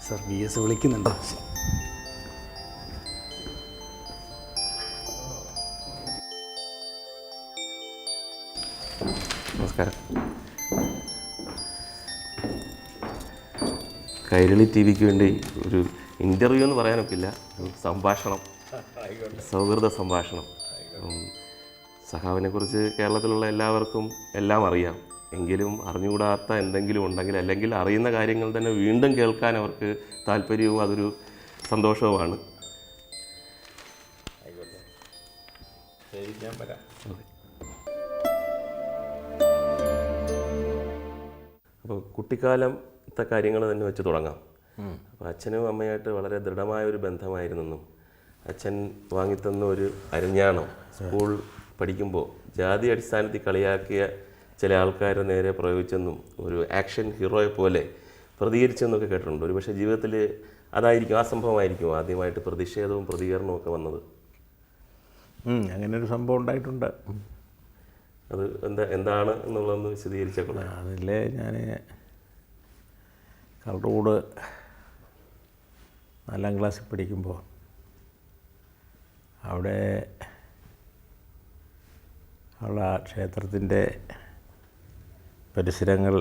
Sir VS വിളിക്കുന്നുണ്ടോ? നമസ്കാരം. കൈരളി TV-ക്ക് വേണ്ടി ഒരു ഇൻ്റർവ്യൂ എന്ന് പറയാനൊക്കില്ല, ഒരു സംഭാഷണം, സൗഹൃദ സംഭാഷണം. സഖാവിനെക്കുറിച്ച് കേരളത്തിലുള്ള എല്ലാവർക്കും എല്ലാം അറിയാം. എങ്കിലും അറിഞ്ഞുകൂടാത്ത എന്തെങ്കിലും ഉണ്ടെങ്കിൽ, അല്ലെങ്കിൽ അറിയുന്ന കാര്യങ്ങൾ തന്നെ വീണ്ടും കേൾക്കാൻ അവർക്ക് താല്പര്യവും അതൊരു സന്തോഷവുമാണ്. അപ്പോൾ കുട്ടിക്കാലത്തെ കാര്യങ്ങൾ തന്നെ വെച്ച് തുടങ്ങാം. അപ്പോൾ അച്ഛനും അമ്മയായിട്ട് വളരെ ദൃഢമായൊരു ബന്ധമായിരുന്നെന്നും, അച്ഛൻ വാങ്ങിത്തന്ന ഒരു അരിഞ്ഞാണം സ്കൂൾ പഠിക്കുമ്പോൾ ജാതി അടിസ്ഥാനത്തിൽ കളിയാക്കിയ ചില ആൾക്കാരുടെ നേരെ പ്രയോഗിച്ചെന്നും ഒരു ആക്ഷൻ ഹീറോയെ പോലെ പ്രതികരിച്ചെന്നൊക്കെ കേട്ടിട്ടുണ്ട്. ഒരു പക്ഷേ ജീവിതത്തിൽ അതായിരിക്കും, ആ സംഭവമായിരിക്കും ആദ്യമായിട്ട് പ്രതിഷേധവും പ്രതികരണവും ഒക്കെ വന്നത്. അങ്ങനൊരു സംഭവം ഉണ്ടായിട്ടുണ്ട്. അത് എന്താണ് എന്നുള്ളതൊന്ന് വിശദീകരിച്ചേക്കണം. അതിൽ ഞാൻ കളറോട് 4ാം ക്ലാസ്സിൽ പഠിക്കുമ്പോൾ അവിടെ ഉള്ള ക്ഷേത്രത്തിൻ്റെ പരിസരങ്ങൾ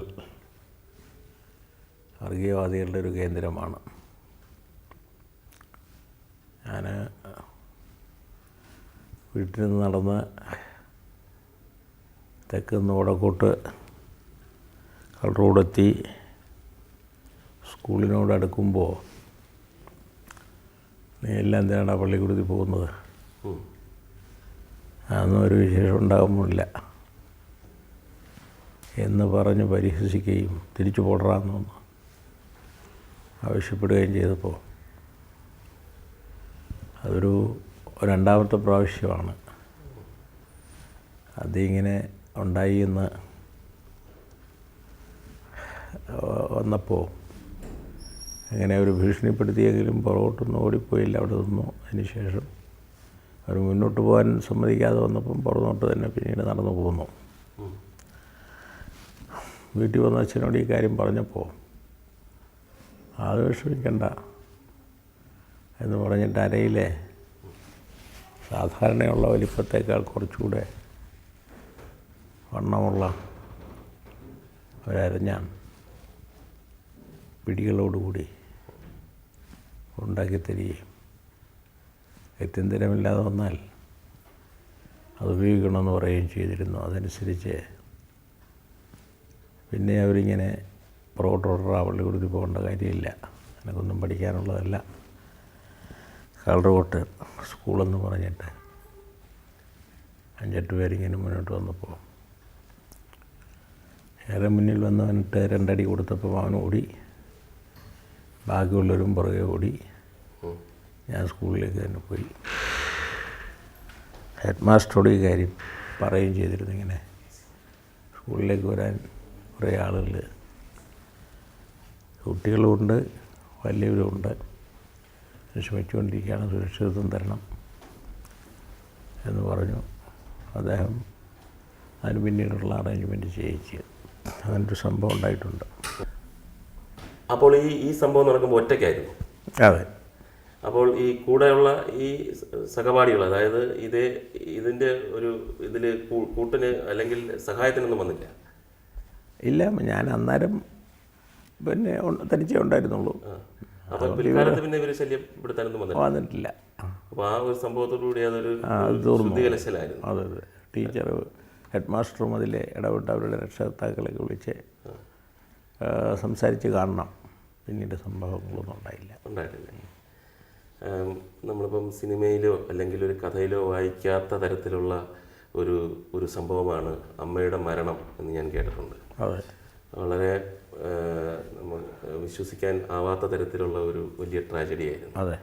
വർഗീയവാദികളുടെ ഒരു കേന്ദ്രമാണ്. ഞാൻ വീട്ടിൽ നിന്ന് നടന്ന് തെക്ക് നിന്ന് വടക്കോട്ട് കളറോടെത്തി സ്കൂളിനോട് അടുക്കുമ്പോൾ നീ എല്ലാം എന്തിനാണ് പള്ളിക്കൂടത്തിൽ പോകുന്നത്, അതൊന്നും ഒരു വിശേഷം ഉണ്ടാകുന്നില്ല എന്ന് പറഞ്ഞ് പരിഹസിക്കുകയും തിരിച്ചു പോടറാന്നൊന്ന് ആവശ്യപ്പെടുകയും ചെയ്തപ്പോൾ അതൊരു 2ാമത്തെ പ്രാവശ്യമാണ് അതിങ്ങനെ ഉണ്ടായി എന്ന് വന്നപ്പോൾ അങ്ങനെ ഒരു ഭീഷണിപ്പെടുത്തിയെങ്കിലും പുറകോട്ടൊന്നും ഓടിപ്പോയില്ല, അവിടെ നിന്നു. അതിനുശേഷം അവർ മുന്നോട്ട് പോകാൻ സമ്മതിക്കാതെ വന്നപ്പം പുറന്നോട്ട് തന്നെ പിന്നീട് നടന്നു പോന്നു. വീട്ടിൽ വന്ന അച്ഛനോട് ഈ കാര്യം പറഞ്ഞപ്പോൾ അത് വിഷമിക്കണ്ട എന്ന് പറഞ്ഞിട്ട് അരയിലെ സാധാരണയുള്ള വലിപ്പത്തേക്കാൾ കുറച്ചുകൂടെ വണ്ണമുള്ള ഒരരഞ്ഞാൻ പിടികളോടുകൂടി ഉണ്ടാക്കിത്തരികയും ഗത്യന്തരമില്ലാതെ വന്നാൽ അത് ഉപയോഗിക്കണമെന്ന് പറയുകയും ചെയ്തിരുന്നു. അതനുസരിച്ച് പിന്നെ അവരിങ്ങനെ പുറകോട്ടോടാ പള്ളിക്കൂടത്തിൽ പോകേണ്ട കാര്യമില്ല, എനിക്കൊന്നും പഠിക്കാനുള്ളതല്ല, കളറോട്ട് സ്കൂളെന്ന് പറഞ്ഞിട്ട് 5-8 പേരിങ്ങനെ മുന്നോട്ട് വന്നപ്പോൾ ഏറെ മുന്നിൽ വന്നവനിട്ട് 2 അടി കൊടുത്തപ്പോൾ അവൻ ഓടി, ബാക്കിയുള്ളവരും പുറകെ ഓടി. ഞാൻ സ്കൂളിലേക്ക് തന്നെ പോയി. ഹെഡ് മാസ്റ്ററോട് ഈ കാര്യം പറയുകയും ചെയ്തിരുന്നു. ഇങ്ങനെ സ്കൂളിലേക്ക് വരാൻ കുറേ ആളുകൾ, കുട്ടികളുമുണ്ട് വലിയവരുമുണ്ട്, ശ്രമിച്ചുകൊണ്ടിരിക്കുകയാണ്, സുരക്ഷിതത്വം തരണം എന്ന് പറഞ്ഞു. അദ്ദേഹം അതിന് പിന്നീടുള്ള അറേഞ്ച്മെൻറ്റ് ചെയ്യിച്ച് അങ്ങനൊരു സംഭവം ഉണ്ടായിട്ടുണ്ട്. അപ്പോൾ ഈ സംഭവം നടക്കുമ്പോൾ ഒറ്റയ്ക്കായിരുന്നു? അതെ. അപ്പോൾ ഈ കൂടെയുള്ള ഈ സഹപാഠികൾ, അതായത് ഇതിൻ്റെ ഒരു ഇതിൽ കൂട്ടിന് അല്ലെങ്കിൽ സഹായത്തിനൊന്നും വന്നില്ല? ഇല്ല, ഞാൻ അന്നേരം പിന്നെ തനിച്ചേ ഉണ്ടായിരുന്നുള്ളൂ. അപ്പോൾ പിൽക്കാലത്ത് പിന്നെ ഇവർ ശല്യപ്പെടുത്താനൊന്നും വന്നിട്ടില്ല. അപ്പോൾ ആ ഒരു സംഭവത്തോടുകൂടി അതൊരു ശുദ്ധികലശലായിരുന്നു. അതെ അതെ. ടീച്ചർ ഹെഡ് മാസ്റ്ററും അതിലെ ഇടപെട്ട് അവരുടെ രക്ഷകർത്താക്കളൊക്കെ വിളിച്ച് സംസാരിച്ച് കാണണം. പിന്നീട് സംഭവങ്ങളൊന്നും ഉണ്ടായിട്ടില്ല. നമ്മളിപ്പം സിനിമയിലോ അല്ലെങ്കിൽ ഒരു കഥയിലോ വായിക്കാത്ത തരത്തിലുള്ള ഒരു സംഭവമാണ് അമ്മയുടെ മരണം എന്ന് ഞാൻ കേട്ടിട്ടുണ്ട്. അതെ. വളരെ നമ്മൾ വിശ്വസിക്കാൻ ആവാത്ത തരത്തിലുള്ള ഒരു വലിയ ട്രാജഡി ആയിരുന്നു. അതെ.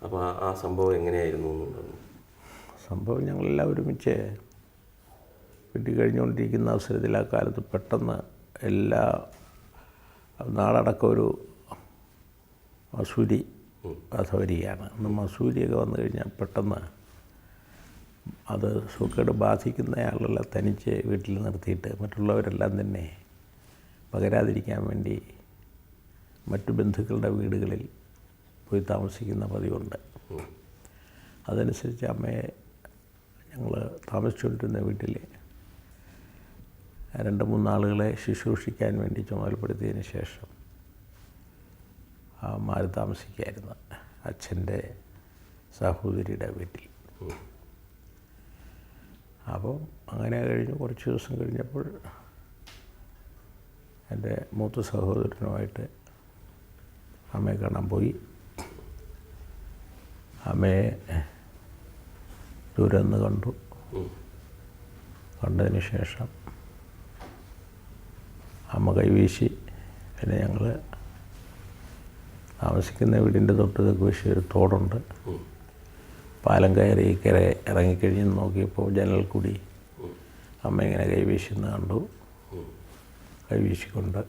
അപ്പോൾ ആ സംഭവം എങ്ങനെയായിരുന്നു എന്നുള്ളത്? സംഭവം ഞങ്ങളെല്ലാം ഒരുമിച്ച് വീട്ടിൽ കഴിഞ്ഞുകൊണ്ടിരിക്കുന്ന അവസരത്തിൽ ആ കാലത്ത് പെട്ടെന്ന് എല്ലാ നാടടക്കം ഒരു മസൂരി കഥ വരികയാണ്. അന്ന് മസൂരിയൊക്കെ വന്നു കഴിഞ്ഞാൽ പെട്ടെന്ന് അത് സുഖേട് ബാധിക്കുന്ന ആളുകളെ തനിച്ച് വീട്ടിൽ നിർത്തിയിട്ട് മറ്റുള്ളവരെല്ലാം തന്നെ പകരാതിരിക്കാൻ വേണ്ടി മറ്റു ബന്ധുക്കളുടെ വീടുകളിൽ പോയി താമസിക്കുന്ന പതിവുണ്ട്. അതനുസരിച്ച് അമ്മയെ ഞങ്ങൾ താമസിച്ചുകൊണ്ടിരുന്ന വീട്ടിൽ 2-3 ആളുകളെ ശുശ്രൂഷിക്കാൻ വേണ്ടി ചുമതലപ്പെടുത്തിയതിന് ശേഷം മാറി താമസിക്കുകയായിരുന്നു അച്ഛൻ്റെ സഹോദരിയുടെ വീട്ടിൽ. അപ്പോൾ അങ്ങനെ കഴിഞ്ഞ് കുറച്ച് ദിവസം കഴിഞ്ഞപ്പോൾ എൻ്റെ മൂത്ത സഹോദരനുമായിട്ട് അമ്മയെ കാണാൻ പോയി. അമ്മയെ ദൂരെ നിന്ന് കണ്ടു. കണ്ടതിന് ശേഷം അമ്മ കൈവീശി. പിന്നെ ഞങ്ങൾ താമസിക്കുന്ന വീടിൻ്റെ തൊട്ട് തെക്ക് വശം ഒരു തോടുണ്ട്. പാലം കയറി ഇക്കരെ ഇറങ്ങിക്കഴിഞ്ഞ് നോക്കിയപ്പോൾ ജനൽ കൂടി അമ്മ ഇങ്ങനെ കൈവീശുന്ന കണ്ടു. കൈവീശിക്കൊണ്ട്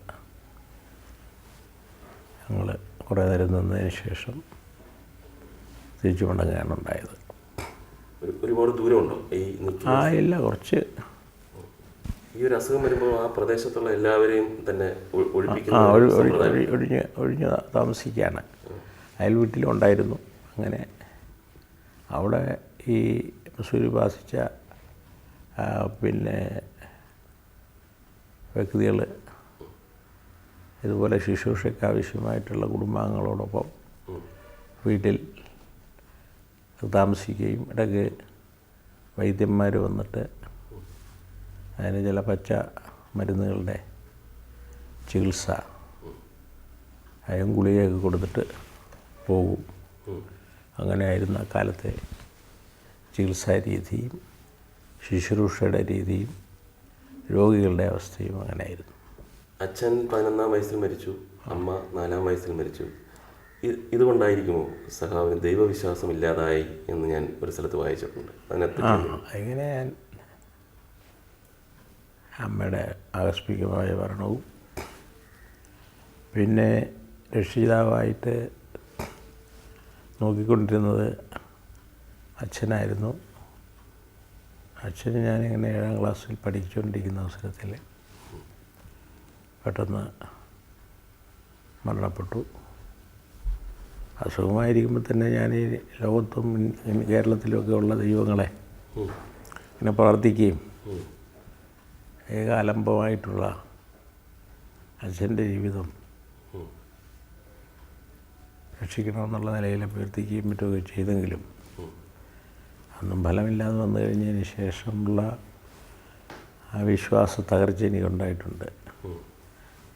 ഞങ്ങൾ കുറേ നേരം നിന്നതിന് ശേഷം തിരിച്ചു മടങ്ങുകയാണ് ഉണ്ടായത്. ഒരുപാട് ദൂരമുണ്ടോ ഈ ഇല്ല, കുറച്ച്. ഈ ഒരു അസുഖം വരുമ്പോൾ ആ പ്രദേശത്തുള്ള എല്ലാവരെയും തന്നെ ഒഴിഞ്ഞ് താമസിക്കുകയാണ്. അയൽ വീട്ടിലും ഉണ്ടായിരുന്നു. അങ്ങനെ അവിടെ ഈ സൂര്യ ബാധിച്ച പിന്നെ വ്യക്തികൾ ഇതുപോലെ ശുശ്രൂഷയ്ക്ക് ആവശ്യമായിട്ടുള്ള കുടുംബാംഗങ്ങളോടൊപ്പം വീട്ടിൽ താമസിക്കുകയും ഇടയ്ക്ക് വൈദ്യന്മാർ വന്നിട്ട് അതിന് ചില പച്ച മരുന്നുകളുടെ ചികിത്സ അയം ഗുളികയൊക്കെ കൊടുത്തിട്ട് പോകും. അങ്ങനെയായിരുന്നു അക്കാലത്തെ ചികിത്സാ രീതിയും ശുശ്രൂഷയുടെ രീതിയും രോഗികളുടെ അവസ്ഥയും അങ്ങനെയായിരുന്നു. അച്ഛൻ 11-ാം വയസ്സിൽ മരിച്ചു, അമ്മ 4-ാം വയസ്സിൽ മരിച്ചു. ഇതുകൊണ്ടായിരിക്കുമോ സഖാവിന് ദൈവവിശ്വാസം ഇല്ലാതായി എന്ന് ഞാൻ ഒരു സ്ഥലത്ത് വായിച്ചിട്ടുണ്ട്. അങ്ങനെ ഞാൻ അമ്മയുടെ ആകസ്മികമായ മരണവും പിന്നെ രക്ഷിതാവായിട്ട് നോക്കിക്കൊണ്ടിരുന്നത് അച്ഛനായിരുന്നു. അച്ഛന് ഞാനിങ്ങനെ 7-ാം ക്ലാസ്സിൽ പഠിച്ചുകൊണ്ടിരിക്കുന്ന അവസരത്തിൽ പെട്ടെന്ന് മരണപ്പെട്ടു. അസുഖമായിരിക്കുമ്പോൾ തന്നെ ഞാൻ ഈ ലോകത്തും കേരളത്തിലുമൊക്കെ ഉള്ള ദൈവങ്ങളെ ഇങ്ങനെ പ്രാർത്ഥിക്കുകയും ഏകാലംബമായിട്ടുള്ള അച്ഛൻ്റെ ജീവിതം രക്ഷിക്കണമെന്നുള്ള നിലയിൽ അഭ്യർത്ഥിക്കുകയും മറ്റുമൊക്കെ ചെയ്തെങ്കിലും അന്നും ഫലമില്ലാതെ വന്നു കഴിഞ്ഞതിന് ശേഷമുള്ള ആ വിശ്വാസ തകർച്ച എനിക്കുണ്ടായിട്ടുണ്ട്.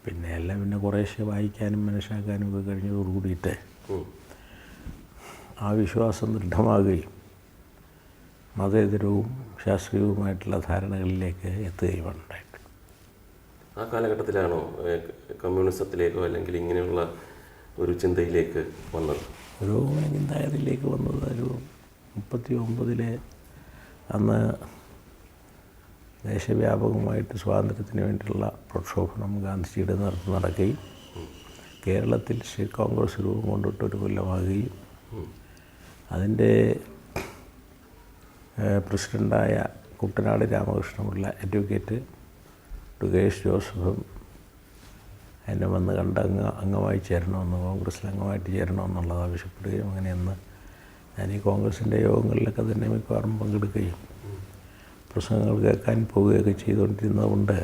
പിന്നെ എല്ലാം പിന്നെ കുറേശ്ശെ വായിക്കാനും മനസ്സിലാക്കാനും ഒക്കെ കഴിഞ്ഞതോടുകൂടിയിട്ട് ആ വിശ്വാസം ദൃഢമാകുകയും മതേതരവും ശാസ്ത്രീയവുമായിട്ടുള്ള ധാരണകളിലേക്ക് എത്തുകയുമാണ് ഉണ്ടായിട്ടുള്ളത്. ആ കാലഘട്ടത്തിലാണോ കമ്മ്യൂണിസത്തിലേക്കോ അല്ലെങ്കിൽ ഇങ്ങനെയുള്ള ഒരു ചിന്തയിലേക്ക് വന്നത്? ഒരു ചിന്താഗതിയിലേക്ക് വന്നത് ഒരു 39 അന്ന് ദേശവ്യാപകമായിട്ട് സ്വാതന്ത്ര്യത്തിന് വേണ്ടിയുള്ള പ്രക്ഷോഭണം ഗാന്ധിജിയുടെ നേതൃത്വം നടക്കുകയും കേരളത്തിൽ സ്റ്റേറ്റ് കോൺഗ്രസ് രൂപം കൊണ്ടിട്ട് ഒരു കൊല്ലമാകുകയും അതിൻ്റെ പ്രസിഡൻ്റായ കുട്ടനാട് രാമകൃഷ്ണപിള്ള അഡ്വക്കേറ്റ് കെ.എസ്. ജോസഫും എന്നെ വന്ന് കണ്ട് അംഗമായി ചേരണമെന്ന്, കോൺഗ്രസ്സിൽ അംഗമായിട്ട് ചേരണമെന്നുള്ളത് ആവശ്യപ്പെടുകയും അങ്ങനെയെന്ന് ഞാൻ ഈ കോൺഗ്രസിൻ്റെ യോഗങ്ങളിലൊക്കെ തന്നെ മിക്കവാറും പങ്കെടുക്കുകയും പ്രസംഗങ്ങൾ കേൾക്കാൻ പോവുകയൊക്കെ ചെയ്തുകൊണ്ടിരുന്നതുകൊണ്ട്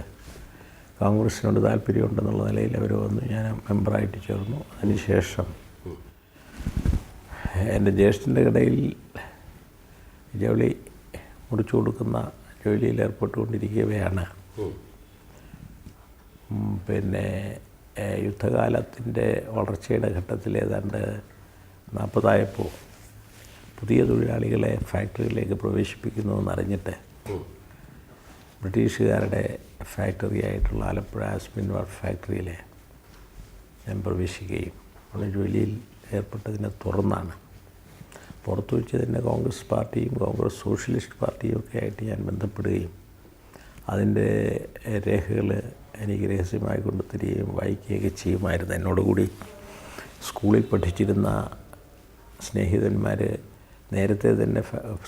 കോൺഗ്രസ്സിനോട് താല്പര്യമുണ്ടെന്നുള്ള നിലയിൽ അവർ വന്നു. ഞാൻ മെമ്പറായിട്ട് ചേർന്നു. അതിനുശേഷം എൻ്റെ ജ്യേഷ്ഠൻ്റെ കടയിൽ ജൗളി മുറിച്ചു കൊടുക്കുന്ന ജോലിയിൽ ഏർപ്പെട്ടുകൊണ്ടിരിക്കുകയാണ് പിന്നെ യുദ്ധകാലത്തിൻ്റെ വളർച്ചയുടെ ഘട്ടത്തിൽ ഏതാണ്ട് 40 പുതിയ തൊഴിലാളികളെ ഫാക്ടറിയിലേക്ക് പ്രവേശിപ്പിക്കുന്നുവെന്നറിഞ്ഞിട്ട് ബ്രിട്ടീഷുകാരുടെ ഫാക്ടറി ആയിട്ടുള്ള ആലപ്പുഴ ആസ്പിൻ വർക്ക് ഫാക്ടറിയിൽ ഞാൻ പ്രവേശിക്കുകയും അവിടെ ജോലിയിൽ ഏർപ്പെട്ടതിനെ തുടർന്നാണ് പുറത്തു വെച്ച് തന്നെ കോൺഗ്രസ് പാർട്ടിയും കോൺഗ്രസ് സോഷ്യലിസ്റ്റ് പാർട്ടിയും ഒക്കെ ആയിട്ട് ഞാൻ ബന്ധപ്പെടുകയും അതിൻ്റെ രേഖകൾ എനിക്ക് രഹസ്യമായി കൊണ്ടുതരികയും വായിക്കുകയൊക്കെ ചെയ്യുമായിരുന്നു. എന്നോടുകൂടി സ്കൂളിൽ പഠിച്ചിരുന്ന സ്നേഹിതന്മാർ നേരത്തെ തന്നെ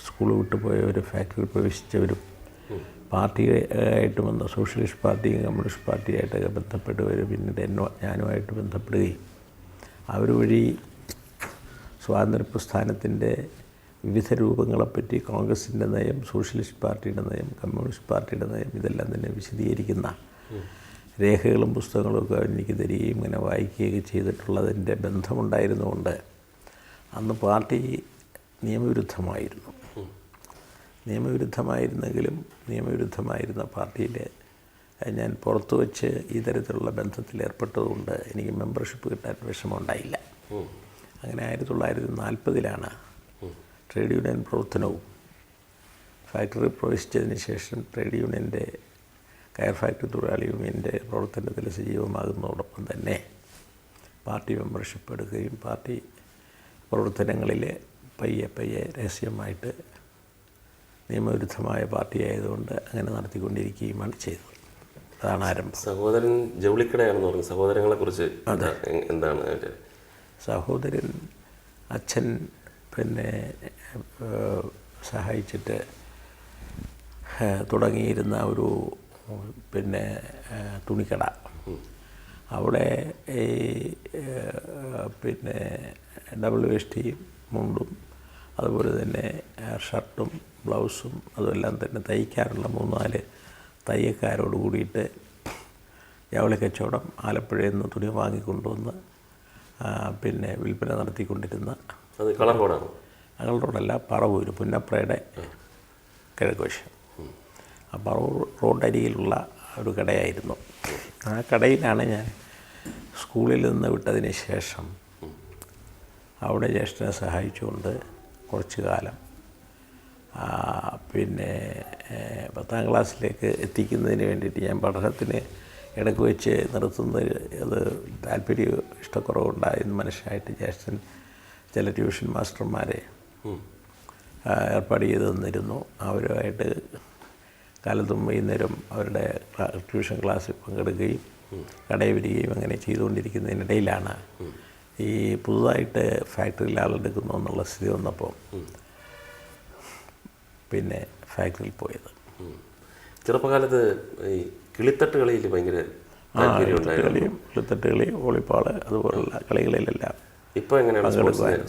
സ്കൂൾ വിട്ടുപോയ ഒരു ഫാക്ടറിയിൽ പ്രവേശിച്ചവരും പാർട്ടിയായിട്ട് സോഷ്യലിസ്റ്റ് പാർട്ടിയും കമ്മ്യൂണിസ്റ്റ് പാർട്ടിയായിട്ടൊക്കെ ബന്ധപ്പെട്ടവർ പിന്നീട് ഞാനുമായിട്ട് ബന്ധപ്പെടുകയും അവർ വഴി സ്വാതന്ത്ര്യ പ്രസ്ഥാനത്തിൻ്റെ വിവിധ രൂപങ്ങളെപ്പറ്റി കോൺഗ്രസിൻ്റെ നയം, സോഷ്യലിസ്റ്റ് പാർട്ടിയുടെ നയം, കമ്മ്യൂണിസ്റ്റ് പാർട്ടിയുടെ നയം ഇതെല്ലാം തന്നെ വിശദീകരിക്കുന്ന രേഖകളും പുസ്തകങ്ങളുമൊക്കെ എനിക്ക് തരികയും ഇങ്ങനെ വായിക്കുകയൊക്കെ ചെയ്തിട്ടുള്ളതിൻ്റെ ബന്ധമുണ്ടായിരുന്നുകൊണ്ട് അന്ന് പാർട്ടി നിയമവിരുദ്ധമായിരുന്നു. നിയമവിരുദ്ധമായിരുന്നെങ്കിലും നിയമവിരുദ്ധമായിരുന്ന പാർട്ടിയിൽ ഞാൻ പുറത്തു വച്ച് ഈ തരത്തിലുള്ള ബന്ധത്തിൽ ഏർപ്പെട്ടതുകൊണ്ട് എനിക്ക് മെമ്പർഷിപ്പ് കിട്ടാൻ വിഷമമുണ്ടായില്ല. അങ്ങനെ 1940 ട്രേഡ് യൂണിയൻ പ്രവർത്തനവും ഫാക്ടറി പ്രവേശിച്ചതിന് ശേഷം ട്രേഡ് യൂണിയൻ്റെ കയർ ഫാക്ടറി തൊഴിലാളി യൂണിയൻ്റെ പ്രവർത്തനത്തിൽ സജീവമാകുന്നതോടൊപ്പം തന്നെ പാർട്ടി മെമ്പർഷിപ്പ് എടുക്കുകയും പാർട്ടി പ്രവർത്തനങ്ങളിൽ പയ്യെ രഹസ്യമായിട്ട് നിയമവിരുദ്ധമായ പാർട്ടി ആയതുകൊണ്ട് അങ്ങനെ നടത്തിക്കൊണ്ടിരിക്കുകയുമാണ് ചെയ്തത്. അതാണ് ആരംഭം. സഹോദരൻ ജൗളിക്കടയാണെന്ന് പറഞ്ഞു. സഹോദരങ്ങളെക്കുറിച്ച് എന്താണ്? സഹോദരൻ അച്ഛൻ പിന്നെ സഹായിച്ചിട്ട് തുടങ്ങിയിരുന്ന ഒരു പിന്നെ തുണിക്കട, അവിടെ ഈ പിന്നെ ഡബിൾ വേഷ്ടിയും മുണ്ടും അതുപോലെ തന്നെ ഷർട്ടും ബ്ലൗസും അതുമെല്ലാം തന്നെ തയ്ക്കാനുള്ള 3-4 തയ്യക്കാരോട് കൂടിയിട്ട് ജൗളി കച്ചവടം ആലപ്പുഴയിൽ നിന്ന് തുണി വാങ്ങിക്കൊണ്ടുവന്ന് പിന്നെ വിൽപ്പന നടത്തിക്കൊണ്ടിരുന്ന, അത് കളർ റോഡാണ്? കളർ റോഡല്ല, പറവൂർ പുന്നപ്രയുടെ കിഴക്കുവശം. ആ പറവൂർ റോഡരികിലുള്ള ഒരു കടയായിരുന്നു. ആ കടയിലാണ് ഞാൻ സ്കൂളിൽ നിന്ന് വിട്ടതിന് ശേഷം അവിടെ ജ്യേഷ്ഠനെ സഹായിച്ചുകൊണ്ട് കുറച്ച് കാലം പിന്നെ 10ാം ക്ലാസ്സിലേക്ക് എത്തിക്കുന്നതിന് വേണ്ടിയിട്ട് ഞാൻ പഠനത്തിന് ഇടയ്ക്ക് വെച്ച് നിർത്തുന്നത് അത് താല്പര്യം ഇഷ്ടക്കുറവുണ്ടായെന്ന് മനസ്സിലായിട്ട് ജ്യേഷ്ഠൻ ചില ട്യൂഷൻ മാസ്റ്റർമാരെ ഏർപ്പാട് ചെയ്ത് തന്നിരുന്നു. അവരുമായിട്ട് കാലത്തും വൈകുന്നേരം അവരുടെ ട്യൂഷൻ ക്ലാസ്സിൽ പങ്കെടുക്കുകയും കടയിൽ വരികയും അങ്ങനെ ചെയ്തുകൊണ്ടിരിക്കുന്നതിനിടയിലാണ് ഈ പുതുതായിട്ട് ഫാക്ടറിയിൽ ആളെടുക്കുന്നു എന്നുള്ള സ്ഥിതി വന്നപ്പോൾ പിന്നെ ഫാക്ടറിയിൽ പോയത്. ചെറുപ്പകാലത്ത് ഈ കിളിത്തട്ട് കളിയിൽ ഭയങ്കര കളിയും കിളിത്തട്ട് കളി, വോളിബോള് അതുപോലുള്ള കളികളിലെല്ലാം ഇപ്പോൾ എങ്ങനെയാണ്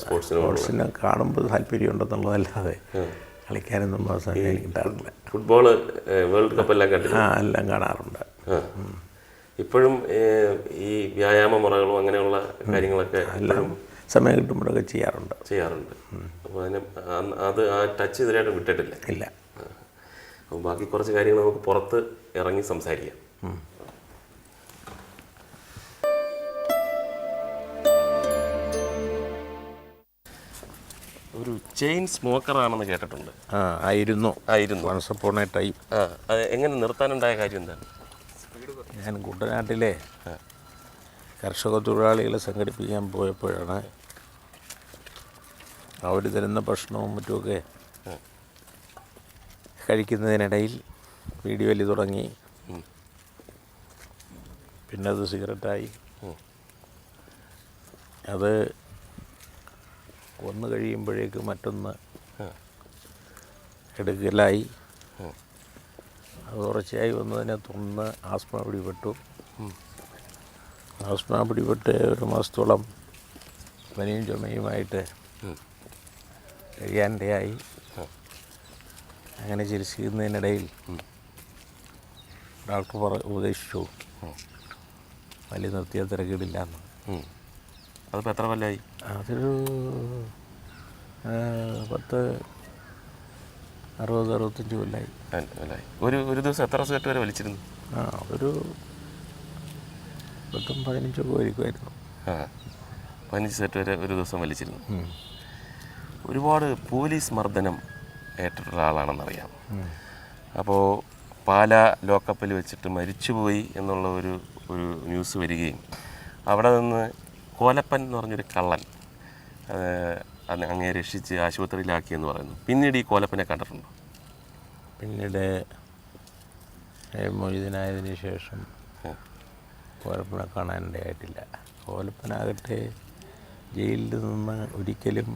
സ്പോർട്സിനെ കാണുമ്പോൾ താല്പര്യമുണ്ടെന്നുള്ളതല്ലാതെ കളിക്കാനൊന്നും അവസരം കിട്ടാറില്ല. ഫുട്ബോൾ വേൾഡ് കപ്പ് എല്ലാം കണ്ടില്ല? എല്ലാം കാണാറുണ്ട്. ഇപ്പോഴും ഈ വ്യായാമ മുറകളും അങ്ങനെയുള്ള കാര്യങ്ങളൊക്കെ എല്ലാം സമയം കിട്ടുമ്പോഴൊക്കെ ചെയ്യാറുണ്ട്. അപ്പോൾ അത് ആ ടച്ച് ഇതിനായിട്ട് വിട്ടിട്ടില്ല? ഇല്ല. അപ്പോൾ ബാക്കി കുറച്ച് കാര്യങ്ങൾ നമുക്ക് പുറത്ത് ഇറങ്ങി സംസാരിക്കാം. ഒരു ചെയിൻ സ്മോക്കറാണെന്ന് കേട്ടിട്ടുണ്ട്. ആയിരുന്നു. Once upon a time. അത് എങ്ങനെ നിർത്താനുണ്ടായ കാര്യം എന്താണ്? ഞാൻ കുട്ടനാട്ടിലെ കർഷക തൊഴിലാളികളെ സംഘടിപ്പിക്കാൻ പോയപ്പോഴാണ് അവർ തരുന്ന ഭക്ഷണവും മറ്റുമൊക്കെ കഴിക്കുന്നതിനിടയിൽ വീഡിയോ വലി തുടങ്ങി. പിന്നെ അത് സിഗരറ്റായി. അത് ഒന്ന് കഴിയുമ്പോഴേക്ക് മറ്റൊന്ന് എടുക്കലായി. അത് തുടർച്ചയായി വന്നതിനെ തുടർന്ന് ആസ്മ പിടിപെട്ടു. ആസ്മ പിടിപെട്ട് 1 മാസത്തോളം പനിയും ചുമയുമായിട്ട് കഴിയാനിടയായി. അങ്ങനെ ചികിത്സിക്കുന്നതിനിടയിൽ ഡോക്ടർ ഉപദേശിച്ചു വലിയ നിർത്തിയ തിരക്കിടില്ലാന്ന്. അതിപ്പോൾ എത്ര കൊല്ലമായി? അതൊരു 60-65 കൊല്ലമായി. ഒരു ദിവസം എത്ര സിഗരറ്റ് വരെ വലിച്ചിരുന്നു? ഒരു 10-15 വലിക്കുമായിരുന്നു. 15 സിഗരറ്റ് വരെ ഒരു ദിവസം വലിച്ചിരുന്നു. ഒരുപാട് പോലീസ് മർദ്ദനം ഏറ്റിട്ടുള്ള ആളാണെന്നറിയാം. അപ്പോൾ പാലാ ലോക്കപ്പിൽ വെച്ചിട്ട് മരിച്ചുപോയി എന്നുള്ള ഒരു ന്യൂസ് വരികയും അവിടെ നിന്ന് കോലപ്പൻ എന്ന് പറഞ്ഞൊരു കള്ളൻ അങ്ങേ രക്ഷിച്ച് ആശുപത്രിയിലാക്കിയെന്ന് പറയുന്നു. പിന്നീട് ഈ കോലപ്പനെ കണ്ടിട്ടുണ്ടോ? പിന്നീട് മൊയ്തീനായതിനു ശേഷം കോലപ്പനെ കാണാനിടയായിട്ടില്ല. കോലപ്പനാകട്ടെ ജയിലിൽ നിന്ന് ഒരിക്കലും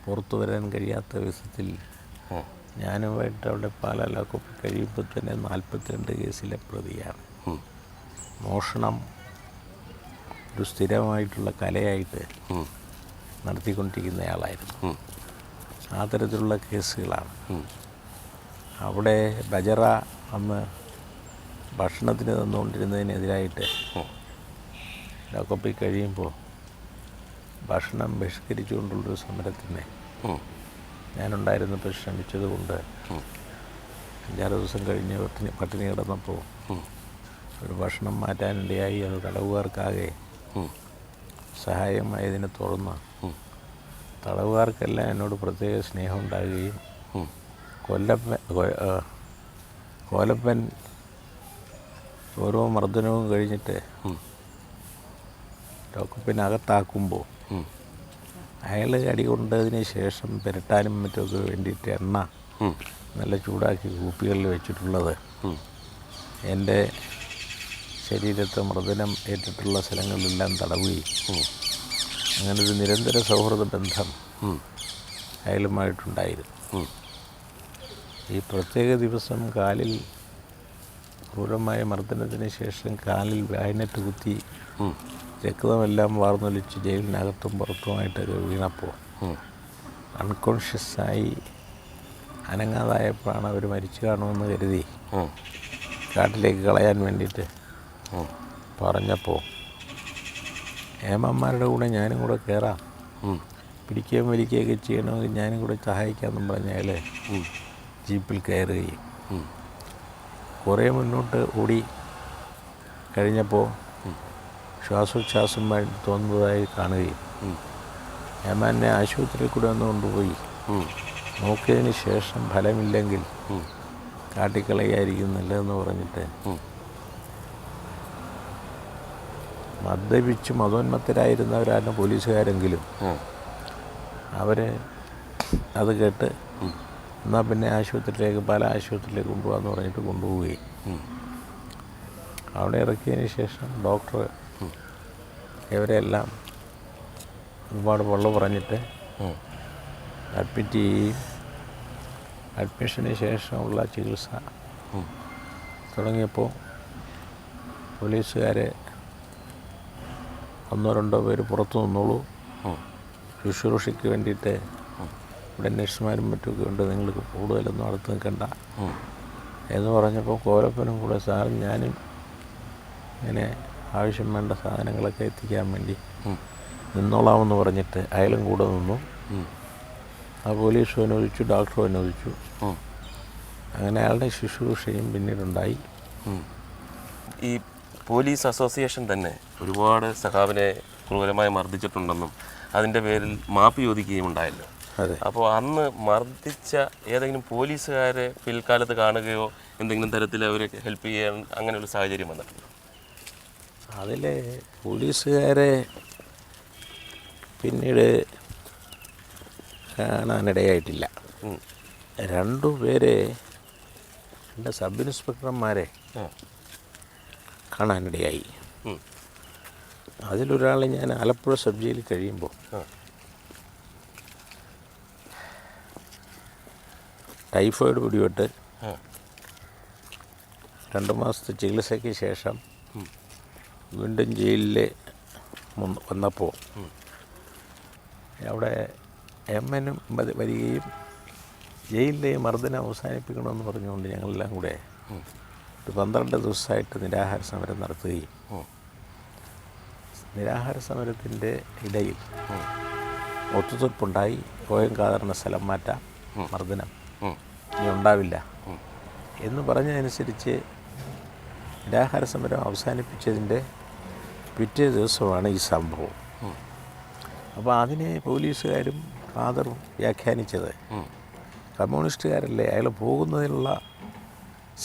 പുറത്തു വരാൻ കഴിയാത്ത വിധത്തിൽ ഞാനുമായിട്ട് അവിടെ പാലാ ലോക്കപ്പിൽ കഴിയുമ്പോൾ തന്നെ 42 കേസിലെ പ്രതിയാണ്. മോഷണം, ഒരു സ്ഥിരമായിട്ടുള്ള കലയായിട്ട് നടത്തിക്കൊണ്ടിരിക്കുന്നയാളായിരുന്നു. ആ തരത്തിലുള്ള കേസുകളാണ്. അവിടെ ബജറ അന്ന് ഭക്ഷണത്തിന് തന്നുകൊണ്ടിരുന്നതിനെതിരായിട്ട് ലോക്കപ്പിൽ കഴിയുമ്പോൾ ഭക്ഷണം ബഹിഷ്കരിച്ചുകൊണ്ടുള്ളൊരു സമരത്തിന് ഞാനുണ്ടായിരുന്നപ്പോൾ ശ്രമിച്ചതുകൊണ്ട് 5-6 ദിവസം കഴിഞ്ഞ് പട്ടിണി കിടന്നപ്പോൾ ഒരു ഭക്ഷണം മാറ്റാനിടയായി. അത് തടവുകാർക്കാകെ സഹായമായതിനെ തുടർന്ന് തടവുകാർക്കെല്ലാം എന്നോട് പ്രത്യേക സ്നേഹം ഉണ്ടാകുകയും കോലപ്പൻ ഓരോ മർദ്ദനവും കഴിഞ്ഞിട്ട് ലോക്കപ്പിനകത്താക്കുമ്പോൾ അയാൾ അടി കൊണ്ടതിന് ശേഷം പുരട്ടാനും മറ്റുമൊക്കെ വേണ്ടിയിട്ട് എണ്ണ നല്ല ചൂടാക്കി കുപ്പികളിൽ വെച്ചിട്ടുള്ളത് എൻ്റെ ശരീരത്തെ മർദ്ദനം ഏറ്റിട്ടുള്ള സ്ഥലങ്ങളിലെല്ലാം തടവുകയും അങ്ങനൊരു നിരന്തര സൗഹൃദ ബന്ധം അയാളുമായിട്ടുണ്ടായിരുന്നു. ഈ പ്രത്യേക ദിവസം കാലിൽ ക്രൂരമായ മർദ്ദനത്തിന് ശേഷം കാലിൽ ബാനറ്റ് കുത്തി രക്തമെല്ലാം വാർന്നൊലിച്ച് ജയിലിനകത്തും പുറത്തുമായിട്ടൊക്കെ വീണപ്പോൾ അൺകോൺഷ്യസായി അനങ്ങാതായപ്പോഴാണ് അവർ മരിച്ചു കാണുമെന്ന് കരുതി കാട്ടിലേക്ക് കളയാൻ വേണ്ടിയിട്ട് പറഞ്ഞപ്പോൾ ഏമാന്മാരുടെ കൂടെ ഞാനും കൂടെ കയറാം, പിടിക്കുകയും വലിക്കുകയൊക്കെ ചെയ്യണമെങ്കിൽ ഞാനും കൂടെ സഹായിക്കാമെന്നും പറഞ്ഞ അയാൾ ജീപ്പിൽ കയറുകയും കുറേ മുന്നോട്ട് ഓടി കഴിഞ്ഞപ്പോൾ ശ്വാസോച്ഛ്വാസമായി തോന്നുന്നതായി കാണുകയും ഏമാനെ ആശുപത്രിയിൽ കൂടെ ഒന്ന് കൊണ്ടുപോയി നോക്കിയതിന് ശേഷം ഫലമില്ലെങ്കിൽ കാട്ടിക്കളയായിരിക്കും നല്ലതെന്ന് പറഞ്ഞിട്ട് മദ്യപിച്ച് മതോന്മത്തരായിരുന്നവരാണ് പോലീസുകാരെങ്കിലും അവർ അത് കേട്ട് എന്നാൽ പിന്നെ ആശുപത്രിയിലേക്ക് പല ആശുപത്രിയിലേക്ക് കൊണ്ടുപോകാമെന്ന് പറഞ്ഞിട്ട് കൊണ്ടുപോവുകയും അവിടെ ഇറക്കിയതിന് ശേഷം ഡോക്ടർ ഇവരെല്ലാം ഒരുപാട് വെള്ളം പറഞ്ഞിട്ട് അഡ്മിറ്റ് ചെയ്യുകയും അഡ്മിഷന് ശേഷമുള്ള ചികിത്സ തുടങ്ങിയപ്പോൾ പോലീസുകാർ 1-2 പേര് പുറത്തു നിന്നോളൂ, ശുശ്രൂഷയ്ക്ക് വേണ്ടിയിട്ട് ഇവിടെ നഴ്സുമാരും മറ്റുമൊക്കെ ഉണ്ട്, നിങ്ങൾക്ക് കൂടുതലൊന്നും അടുത്ത് നിൽക്കണ്ട എന്ന് പറഞ്ഞപ്പോൾ കോലപ്പനും കൂടെ സാറും ഞാനും ഇങ്ങനെ ആവശ്യം വേണ്ട സാധനങ്ങളൊക്കെ എത്തിക്കാൻ വേണ്ടി നിന്നോളാമെന്ന് പറഞ്ഞിട്ട് അയാളും കൂടെ നിന്നു. ആ പോലീസും അനുവദിച്ചു, ഡോക്ടറും അനുവദിച്ചു. അങ്ങനെ അയാളുടെ ശുശ്രൂഷയും പിന്നീടുണ്ടായി. ഈ പോലീസ് അസോസിയേഷൻ തന്നെ ഒരുപാട് സഖാവിനെ ക്രൂരമായി മർദ്ദിച്ചിട്ടുണ്ടെന്നും അതിൻ്റെ പേരിൽ മാപ്പ് ചോദിക്കുകയും ഉണ്ടായല്ലോ. അതെ. അപ്പോൾ അന്ന് മർദ്ദിച്ച ഏതെങ്കിലും പോലീസുകാരെ പിൽക്കാലത്ത് കാണുകയോ എന്തെങ്കിലും തരത്തിൽ അവരെ ഹെൽപ്പ് ചെയ്യാൻ അങ്ങനെയുള്ള സാഹചര്യം വന്നിട്ടുണ്ടോ? അതിൽ പോലീസുകാരെ പിന്നീട് കാണാനിടയായിട്ടില്ല. 2 പേരെ, 2 സബ് ഇൻസ്പെക്ടർമാരെ കാണാനിടയായി. അതിലൊരാളെ ഞാൻ ആലപ്പുഴ സബ് ജയിലിൽ കഴിയുമ്പോൾ ടൈഫോയിഡ് പിടിപെട്ട് 2 മാസത്തെ ചികിത്സയ്ക്ക് ശേഷം വീണ്ടും ജയിലിൽ വന്നപ്പോൾ അവിടെ എമ്മെനും വരികയും ജയിലിലെ മർദ്ദനം അവസാനിപ്പിക്കണമെന്ന് പറഞ്ഞുകൊണ്ട് ഞങ്ങളെല്ലാം കൂടെ ഒരു 12 ദിവസമായിട്ട് നിരാഹാര സമരം നടത്തുകയും നിരാഹാര സമരത്തിൻ്റെ ഇടയിൽ ഒത്തുതീർപ്പുണ്ടായി. OM ഖാദറിന് സ്ഥലം മാറ്റാം, മർദ്ദനം ഇനി ഉണ്ടാവില്ല എന്ന് പറഞ്ഞതനുസരിച്ച് നിരാഹാര സമരം അവസാനിപ്പിച്ചതിൻ്റെ പിറ്റേ ദിവസമാണ് ഈ സംഭവം. അപ്പോൾ അതിനെ പോലീസുകാരും ഖാദറും വ്യാഖ്യാനിച്ചത് കമ്മ്യൂണിസ്റ്റുകാരല്ലേ, അയാൾ പോകുന്നതിനുള്ള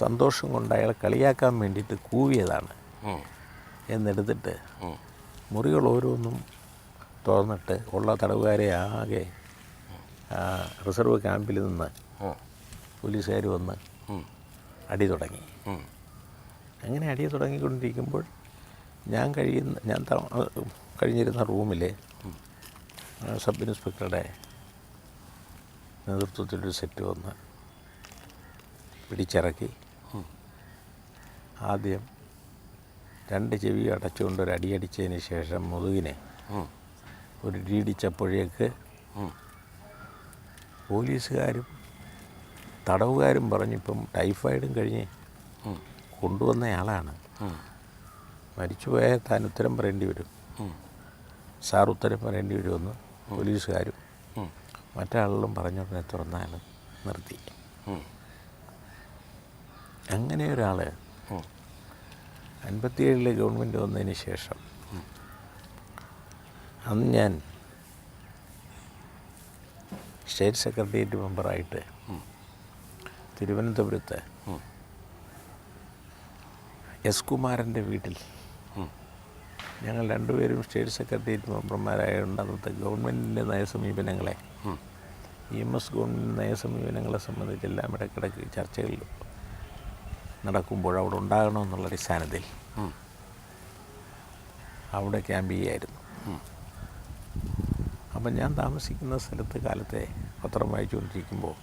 സന്തോഷം കൊണ്ട് അയാളെ കളിയാക്കാൻ വേണ്ടിയിട്ട് കൂവിയതാണ് എന്നെടുത്തിട്ട് മുറികൾ ഓരോന്നും തുറന്നിട്ട് ഉള്ള തടവുകാരെ ആകെ റിസർവ് ക്യാമ്പിൽ നിന്ന് പോലീസുകാർ വന്ന് അടി തുടങ്ങി. അങ്ങനെ അടി തുടങ്ങിക്കൊണ്ടിരിക്കുമ്പോൾ ഞാൻ കഴിഞ്ഞിരുന്ന റൂമിൽ സബ് ഇൻസ്പെക്ടറുടെ നേതൃത്വത്തിലൊരു സെറ്റ് വന്ന് പിടിച്ചിറക്കി. ആദ്യം 2 ചെവി അടച്ചുകൊണ്ട് ഒരു അടിയടിച്ചതിന് ശേഷം മുതുകിനെ ഒരു ഇടിച്ചപ്പോഴേക്ക് പോലീസുകാരും തടവുകാരും പറഞ്ഞിപ്പം ടൈഫോയിഡും കഴിഞ്ഞ് കൊണ്ടുവന്നയാളാണ്, മരിച്ചുപോയാൽ താൻ ഉത്തരം പറയേണ്ടി വരും, സാർ ഉത്തരം പറയേണ്ടി വരുമെന്ന് പോലീസുകാരും മറ്റാളുകളും പറഞ്ഞുടനെ തുറന്നാൽ നിർത്തി. അങ്ങനെ ഒരാൾ 57 ഗവൺമെൻറ് വന്നതിന് ശേഷം അന്ന് ഞാൻ സ്റ്റേറ്റ് സെക്രട്ടേറിയറ്റ് മെമ്പറായിട്ട് തിരുവനന്തപുരത്ത് എസ് കുമാരൻ്റെ വീട്ടിൽ ഞങ്ങൾ 2 പേരും സ്റ്റേറ്റ് സെക്രട്ടേറിയറ്റ് മെമ്പർമാരായതുകൊണ്ട് അന്നത്തെ ഗവൺമെൻറ്റിൻ്റെ നയസമീപനങ്ങളെ EMS ഗവൺമെൻറ് നയസമീപനങ്ങളെ സംബന്ധിച്ചെല്ലാം ഇടയ്ക്കിടയ്ക്ക് ചർച്ചകൾ നടക്കുമ്പോൾ അവിടെ ഉണ്ടാകണമെന്നുള്ള അടിസ്ഥാനത്തിൽ അവിടെ ക്യാമ്പ് ചെയ്യായിരുന്നു. അപ്പം ഞാൻ താമസിക്കുന്ന സ്ഥലത്ത് കാലത്തെ പത്രം വായിച്ചുകൊണ്ടിരിക്കുമ്പോൾ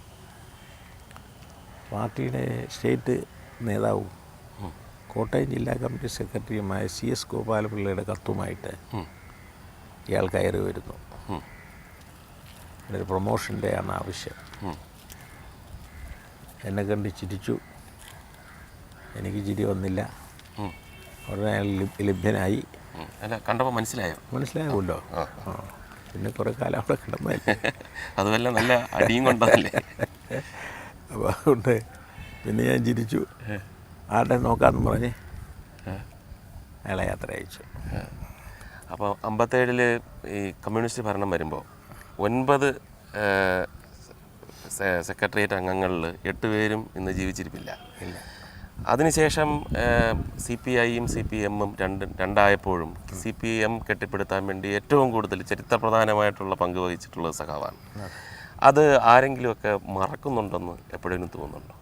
പാർട്ടിയുടെ സ്റ്റേറ്റ് നേതാവും കോട്ടയം ജില്ലാ കമ്മിറ്റി സെക്രട്ടറിയുമായ CS ഗോപാലപിള്ളയുടെ കത്തുമായിട്ട് ഇയാൾ കയറി വരുന്നു. ഒരു പ്രൊമോഷൻ്റെ ആണ് ആവശ്യം. എന്നെ കണ്ട് ചിരിച്ചു, എനിക്ക് ചിരി വന്നില്ല. ഉടനെ അയാൾ ലഭ്യനായി. അല്ല, കണ്ടപ്പോൾ മനസ്സിലായല്ലോ. പിന്നെ കുറേ കാലം അവിടെ കിടന്നല്ലേ, അതുമല്ല നല്ല അടിയും കൊണ്ടതല്ലേ. അപ്പോൾ അതുകൊണ്ട് പിന്നെ ഞാൻ ചിരിച്ചു, ആരുടെ നോക്കാമെന്ന് പറഞ്ഞ് അയാളെ യാത്ര അയച്ചു. അപ്പോൾ 57 ഈ കമ്മ്യൂണിസ്റ്റ് ഭരണം വരുമ്പോൾ 9 സെക്രട്ടേറിയറ്റ് അംഗങ്ങളിൽ 8 പേരും ഇന്ന് ജീവിച്ചിരിപ്പില്ല. അതിനുശേഷം CPIയും CPMും രണ്ടായപ്പോഴും CPM കെട്ടിപ്പടുത്താൻ വേണ്ടി ഏറ്റവും കൂടുതൽ ചരിത്രപ്രധാനമായിട്ടുള്ള പങ്ക് വഹിച്ചിട്ടുള്ളത് സഖാവാണ്. അത് ആരെങ്കിലുമൊക്കെ മറക്കുന്നുണ്ടെന്ന് എപ്പോഴെങ്കിലും തോന്നുന്നുണ്ടോ?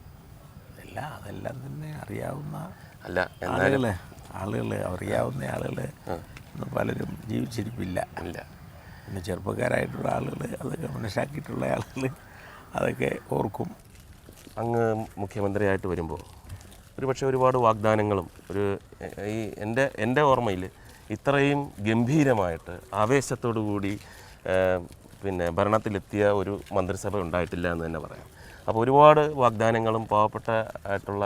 അല്ല, അതെല്ലാം തന്നെ അറിയാവുന്ന ആളുകൾ അറിയാവുന്ന ആളുകൾ പലരും ജീവിച്ചിരിപ്പില്ല. പിന്നെ ചെറുപ്പക്കാരായിട്ടുള്ള ആളുകൾ, അതൊക്കെ മനസ്സിലാക്കിയിട്ടുള്ള ആളുകൾ അതൊക്കെ ഓർക്കും. അങ്ങ് മുഖ്യമന്ത്രിയായിട്ട് വരുമ്പോൾ ഒരുപക്ഷെ ഒരുപാട് വാഗ്ദാനങ്ങളും എൻ്റെ ഓർമ്മയിൽ ഇത്രയും ഗംഭീരമായിട്ട് ആവേശത്തോടു കൂടി പിന്നെ ഭരണത്തിലെത്തിയ ഒരു മന്ത്രിസഭ ഉണ്ടായിട്ടില്ല എന്ന് തന്നെ പറയാം. അപ്പോൾ ഒരുപാട് വാഗ്ദാനങ്ങളും പാവപ്പെട്ട ആയിട്ടുള്ള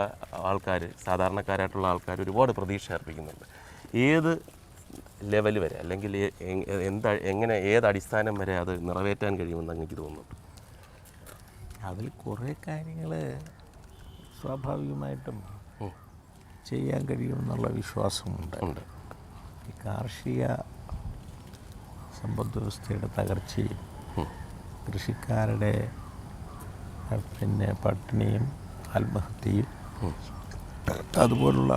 ആൾക്കാർ, സാധാരണക്കാരായിട്ടുള്ള ആൾക്കാർ ഒരുപാട് പ്രതീക്ഷ അർപ്പിക്കുന്നുണ്ട്. ഏത് ലെവൽ വരെ, അല്ലെങ്കിൽ ഏത് അടിസ്ഥാനം വരെ അത് നിറവേറ്റാൻ കഴിയുമെന്ന് എനിക്ക് തോന്നുന്നുണ്ട്? അതിൽ കുറേ കാര്യങ്ങൾ സ്വാഭാവികമായിട്ടും ചെയ്യാൻ കഴിയുമെന്നുള്ള വിശ്വാസമുണ്ട്. ഈ കാർഷിക സമ്പദ് വ്യവസ്ഥയുടെ തകർച്ചയും കൃഷിക്കാരുടെ പിന്നെ പട്ടിണിയും ആത്മഹത്യയും അതുപോലുള്ള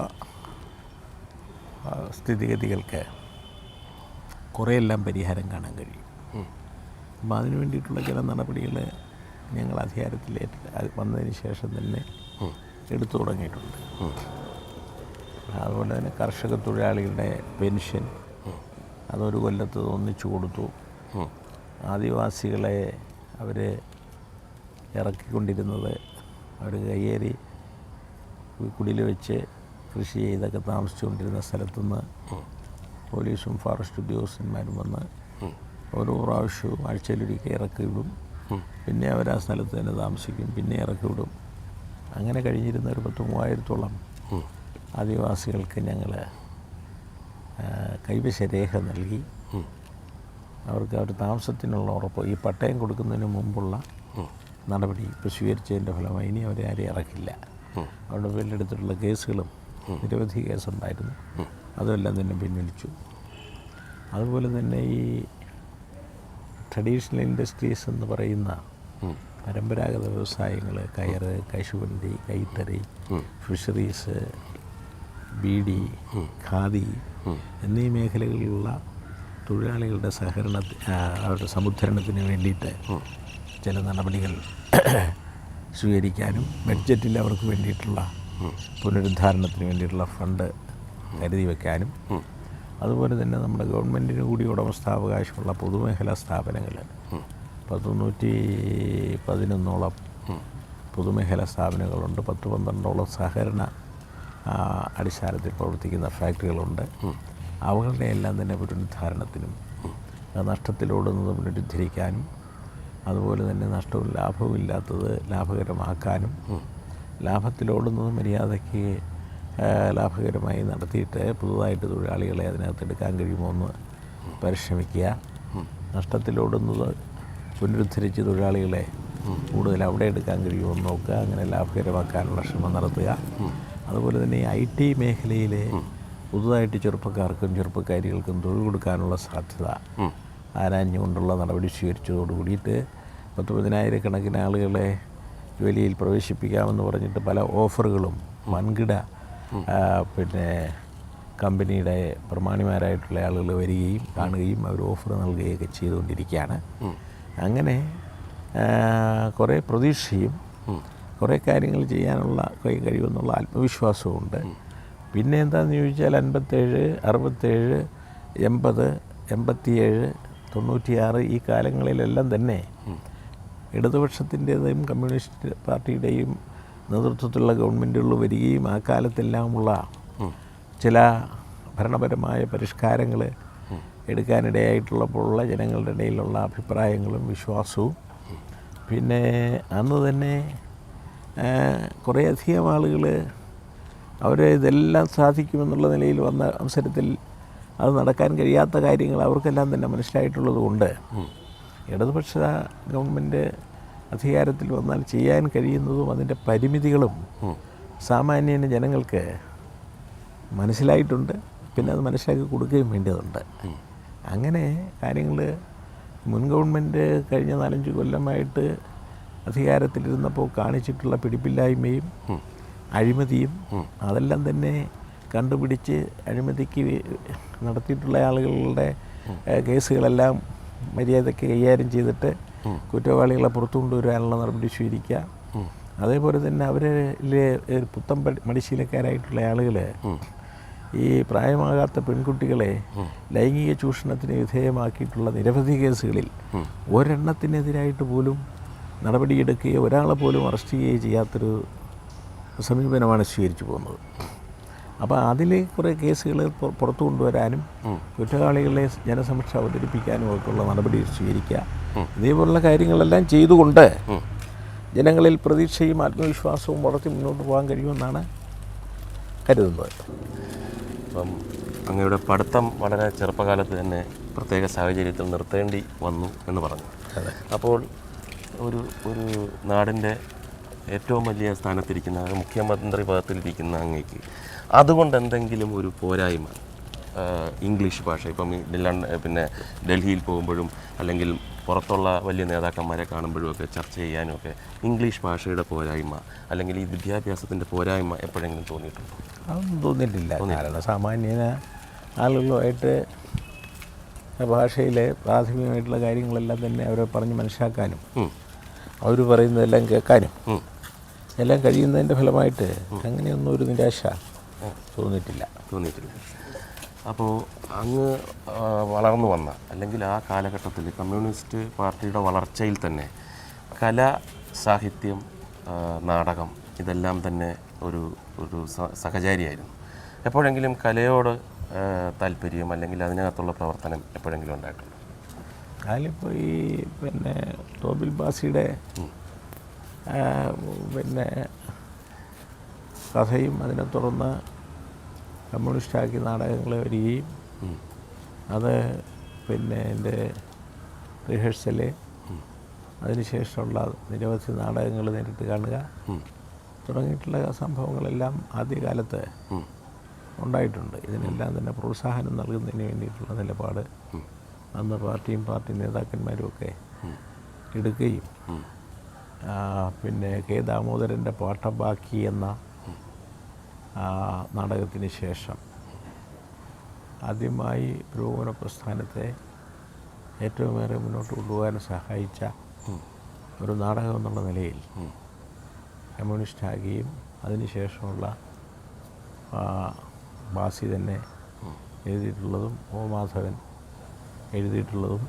സ്ഥിതിഗതികൾക്ക് കുറേയെല്ലാം പരിഹാരം കാണാൻ കഴിയും. അപ്പം അതിനു വേണ്ടിയിട്ടുള്ള ചില നടപടികൾ ഞങ്ങൾ അധികാരത്തിൽ വന്നതിന് ശേഷം തന്നെ എടുത്തു തുടങ്ങിയിട്ടുണ്ട്. അതുപോലെ തന്നെ കർഷക തൊഴിലാളികളുടെ പെൻഷൻ അതൊരു കൊല്ലത്ത് ഒന്നിച്ചു കൊടുത്തു. ആദിവാസികളെ അവർ ഇറക്കിക്കൊണ്ടിരുന്നത് അവർ കയ്യേറി കുടിൽ വെച്ച് കൃഷി ചെയ്തൊക്കെ താമസിച്ചുകൊണ്ടിരുന്ന സ്ഥലത്തുനിന്ന് പോലീസും ഫോറസ്റ്റ് ഉദ്യോഗസ്ഥന്മാരും വന്ന് ഓരോ പ്രാവശ്യവും ആഴ്ചയിലൊരിക്കൽ ഇറക്കി വിടും. പിന്നെ അവർ ആ സ്ഥലത്ത് തന്നെ താമസിക്കും, പിന്നെ ഇറക്കി വിടും. അങ്ങനെ കഴിഞ്ഞിരുന്ന ഒരു 10,000-ഓളം ആദിവാസികൾക്ക് ഞങ്ങൾ കൈവശരേഖ നൽകി. അവർക്ക് അവർ താമസത്തിനുള്ള ഉറപ്പ്, ഈ പട്ടയം കൊടുക്കുന്നതിന് മുമ്പുള്ള നടപടി ഇപ്പോൾ സ്വീകരിച്ചതിൻ്റെ ഫലമായി ഇനി അവരെ ആരെയും ഇറക്കില്ല. അവരുടെ പേരിലെടുത്തിട്ടുള്ള കേസുകളും നിരവധി കേസുണ്ടായിരുന്നു, അതെല്ലാം തന്നെ പിൻവലിച്ചു. അതുപോലെ തന്നെ ഈ ട്രഡീഷണൽ ഇൻഡസ്ട്രീസ് എന്ന് പറയുന്ന പരമ്പരാഗത വ്യവസായങ്ങൾ, കയറ്, കശുവണ്ടി, കൈത്തറി, ഫിഷറീസ്, ബീഡി, ഖാദി എന്നീ മേഖലകളിലുള്ള തൊഴിലാളികളുടെ അവരുടെ സമുദ്ധരണത്തിന് വേണ്ടിയിട്ട് ചില നടപടികൾ സ്വീകരിക്കാനും ബഡ്ജറ്റിൽ അവർക്ക് വേണ്ടിയിട്ടുള്ള പുനരുദ്ധാരണത്തിന് വേണ്ടിയിട്ടുള്ള ഫണ്ട് കരുതി വയ്ക്കാനും, അതുപോലെ തന്നെ നമ്മുടെ ഗവൺമെൻറ്റിന് കൂടി ഉടമസ്ഥാവകാശമുള്ള പൊതുമേഖലാ സ്ഥാപനങ്ങൾ 111 പൊതുമേഖലാ സ്ഥാപനങ്ങളുണ്ട്. 10-12 സഹകരണ അടിസ്ഥാനത്തിൽ പ്രവർത്തിക്കുന്ന ഫാക്ടറികളുണ്ട്. അവകളുടെ എല്ലാം തന്നെ പുനരുദ്ധാരണത്തിനും നഷ്ടത്തിലോടുന്നത് പുനരുദ്ധരിക്കാനും അതുപോലെ തന്നെ നഷ്ടവും ലാഭവും ഇല്ലാത്തത് ലാഭകരമാക്കാനും ലാഭത്തിലോടുന്നത് മര്യാദയ്ക്ക് ലാഭകരമായി നടത്തിയിട്ട് പുതുതായിട്ട് തൊഴിലാളികളെ അതിനകത്ത് എടുക്കാൻ കഴിയുമോ എന്ന് പരിശ്രമിക്കുക. നഷ്ടത്തിലോടുന്നത് പുനരുദ്ധരിച്ച് തൊഴിലാളികളെ കൂടുതൽ അവിടെ എടുക്കാൻ കഴിയുമോ എന്ന് നോക്കുക. അങ്ങനെ ലാഭകരമാക്കാനുള്ള ശ്രമം നടത്തുക. അതുപോലെ തന്നെ IT മേഖലയിലെ പുതുതായിട്ട് ചെറുപ്പക്കാർക്കും ചെറുപ്പക്കാരികൾക്കും തൊഴിൽ കൊടുക്കാനുള്ള സാധ്യത ആരാഞ്ഞുകൊണ്ടുള്ള നടപടി സ്വീകരിച്ചതോട് കൂടിയിട്ട് 10,000-കണക്കിന് ആളുകളെ ജോലിയിൽ പ്രവേശിപ്പിക്കാമെന്ന് പറഞ്ഞിട്ട് പല ഓഫറുകളും വൻകിട കമ്പനിയുടെ പ്രമാണിമാരായിട്ടുള്ള ആളുകൾ വരികയും കാണുകയും അവർ ഓഫർ നൽകുകയൊക്കെ ചെയ്തുകൊണ്ടിരിക്കുകയാണ്. അങ്ങനെ കുറേ പ്രതീക്ഷയും കുറേ കാര്യങ്ങൾ ചെയ്യാനുള്ള കഴിയുമെന്നുള്ള ആത്മവിശ്വാസവുമുണ്ട്. പിന്നെ എന്താണെന്ന് ചോദിച്ചാൽ 57, 67, 80, 87, 96 ഈ കാലങ്ങളിലെല്ലാം തന്നെ ഇടതുപക്ഷത്തിൻ്റെതും കമ്മ്യൂണിസ്റ്റ് പാർട്ടിയുടെയും നേതൃത്വത്തിലുള്ള ഗവൺമെൻറ്റുകൾ വരികയും ആ കാലത്തെല്ലാമുള്ള ചില ഭരണപരമായ പരിഷ്കാരങ്ങൾ എടുക്കാനിടയായിട്ടുള്ളപ്പോഴുള്ള ജനങ്ങളുടെ ഇടയിലുള്ള അഭിപ്രായങ്ങളും വിശ്വാസവും പിന്നെ അന്ന് തന്നെ കുറേയധികം ആളുകൾ അവർ ഇതെല്ലാം സാധിക്കുമെന്നുള്ള നിലയിൽ വന്ന അവസരത്തിൽ അത് നടക്കാൻ കഴിയാത്ത കാര്യങ്ങൾ അവർക്കെല്ലാം തന്നെ മനസ്സിലായിട്ടുള്ളത് കൊണ്ട് ഇടതുപക്ഷ ഗവൺമെൻറ് അധികാരത്തിൽ വന്നാൽ ചെയ്യാൻ കഴിയുന്നതും അതിൻ്റെ പരിമിതികളും സാമാന്യന് ജനങ്ങൾക്ക് മനസ്സിലായിട്ടുണ്ട്. പിന്നെ അത് മനസ്സിലാക്കി കൊടുക്കുകയും വേണ്ടതുണ്ട്. അങ്ങനെ കാര്യങ്ങൾ മുൻ ഗവൺമെൻറ് കഴിഞ്ഞ 4-5 കൊല്ലമായിട്ട് അധികാരത്തിലിരുന്നപ്പോൾ കാണിച്ചിട്ടുള്ള പിടിപ്പില്ലായ്മയും അഴിമതിയും അതെല്ലാം തന്നെ കണ്ടുപിടിച്ച് അഴിമതിക്ക് നടത്തിയിട്ടുള്ള ആളുകളുടെ കേസുകളെല്ലാം മര്യാദയ്ക്ക് കൈകാര്യം ചെയ്തിട്ട് കുറ്റവാളികളെ പുറത്തു കൊണ്ടുവരാനുള്ള നടപടി സ്വീകരിക്കുക. അതേപോലെ തന്നെ അവരിലെ പുത്തൻ മടിശീലക്കാരായിട്ടുള്ള ആളുകൾ ഈ പ്രായമാകാത്ത പെൺകുട്ടികളെ ലൈംഗിക ചൂഷണത്തിന് വിധേയമാക്കിയിട്ടുള്ള നിരവധി കേസുകളിൽ ഒരെണ്ണത്തിനെതിരായിട്ട് പോലും നടപടിയെടുക്കുകയോ ഒരാളെ പോലും അറസ്റ്റ് ചെയ്യുകയോ ചെയ്യാത്തൊരു സമീപനമാണ് സ്വീകരിച്ചു പോകുന്നത്. അപ്പോൾ അതിൽ കുറേ കേസുകൾ പുറത്തു കൊണ്ടുവരാനും കുറ്റവാളികളെ ജനസമക്ഷം അവതരിപ്പിക്കാനും ഒക്കെയുള്ള നടപടി സ്വീകരിക്കുക. ഇതേപോലുള്ള കാര്യങ്ങളെല്ലാം ചെയ്തുകൊണ്ട് ജനങ്ങളിൽ പ്രതീക്ഷയും ആത്മവിശ്വാസവും വളർത്തി മുന്നോട്ട് പോകാൻ കഴിയുമെന്നാണ് കരുതുന്നത്. അപ്പം അങ്ങയുടെ പഠിത്തം വളരെ ചെറുപ്പകാലത്ത് തന്നെ പ്രത്യേക സാഹചര്യത്തിൽ നിർത്തേണ്ടി വന്നു എന്ന് പറഞ്ഞു. അപ്പോൾ ഒരു നാടിൻ്റെ ഏറ്റവും വലിയ സ്ഥാനത്തിരിക്കുന്ന മുഖ്യമന്ത്രി പദത്തിലിരിക്കുന്ന അങ്ങേക്ക് അതുകൊണ്ട് എന്തെങ്കിലും ഒരു പോരായ്മ ഇംഗ്ലീഷ് ഭാഷ ഇപ്പം പിന്നെ ഡൽഹിയിൽ പോകുമ്പോഴും അല്ലെങ്കിൽ പുറത്തുള്ള വലിയ നേതാക്കന്മാരെ കാണുമ്പോഴും ഒക്കെ ചർച്ച ചെയ്യാനും ഒക്കെ ഇംഗ്ലീഷ് ഭാഷയുടെ പോരായ്മ അല്ലെങ്കിൽ ഈ വിദ്യാഭ്യാസത്തിൻ്റെ പോരായ്മ എപ്പോഴെങ്കിലും തോന്നിയിട്ടുണ്ടോ? അതൊന്നും തോന്നിയിട്ടില്ല. കാരണം സാമാന്യന ആളുകളുമായിട്ട് ഭാഷയിലെ പ്രാഥമികമായിട്ടുള്ള കാര്യങ്ങളെല്ലാം തന്നെ അവരെ പറഞ്ഞ് മനസ്സിലാക്കാനും അവർ പറയുന്നതെല്ലാം കേൾക്കാനും എല്ലാം കഴിയുന്നതിൻ്റെ ഫലമായിട്ട് അങ്ങനെയൊന്നും ഒരു നിരാശ തോന്നിയിട്ടില്ല. അപ്പോൾ അങ്ങ് വളർന്നു വന്ന അല്ലെങ്കിൽ ആ കാലഘട്ടത്തിൽ കമ്മ്യൂണിസ്റ്റ് പാർട്ടിയുടെ വളർച്ചയിൽ തന്നെ കല, സാഹിത്യം, നാടകം ഇതെല്ലാം തന്നെ ഒരു സഹചാരിയായിരുന്നു. എപ്പോഴെങ്കിലും കലയോട് താല്പര്യം അല്ലെങ്കിൽ അതിനകത്തുള്ള പ്രവർത്തനം എപ്പോഴെങ്കിലും ഉണ്ടായിട്ടുണ്ടോ? അതിലിപ്പോൾ ഈ പിന്നെ തോബിൽ ബാസിയുടെ പിന്നെ കഥയും അതിനെ തുടർന്ന് കമ്മ്യൂണിസ്റ്റാക്കി നാടകങ്ങൾ വരികയും അത് പിന്നെ എൻ്റെ റിഹേഴ്സല് അതിനുശേഷമുള്ള നിരവധി നാടകങ്ങൾ നേരിട്ട് കാണുക തുടങ്ങിയിട്ടുള്ള സംഭവങ്ങളെല്ലാം ആദ്യകാലത്ത് ഉണ്ടായിട്ടുണ്ട്. ഇതിനെല്ലാം തന്നെ പ്രോത്സാഹനം നൽകുന്നതിന് വേണ്ടിയിട്ടുള്ള നിലപാട് അന്ന് പാർട്ടിയും പാർട്ടി നേതാക്കന്മാരുമൊക്കെ എടുക്കുകയും പിന്നെ കെ ദാമോദരൻ്റെ പാട്ടബാക്കി എന്ന നാടകത്തിന് ശേഷം ആദ്യമായി പുരോഗമന പ്രസ്ഥാനത്തെ ഏറ്റവുമേറെ മുന്നോട്ട് കൊണ്ടുപോകാൻ സഹായിച്ച ഒരു നാടകം എന്നുള്ള നിലയിൽ കമ്മ്യൂണിസ്റ്റാകുകയും അതിനുശേഷമുള്ള ബാസി തന്നെ എഴുതിയിട്ടുള്ളതും ഒ മാധവൻ എഴുതിയിട്ടുള്ളതും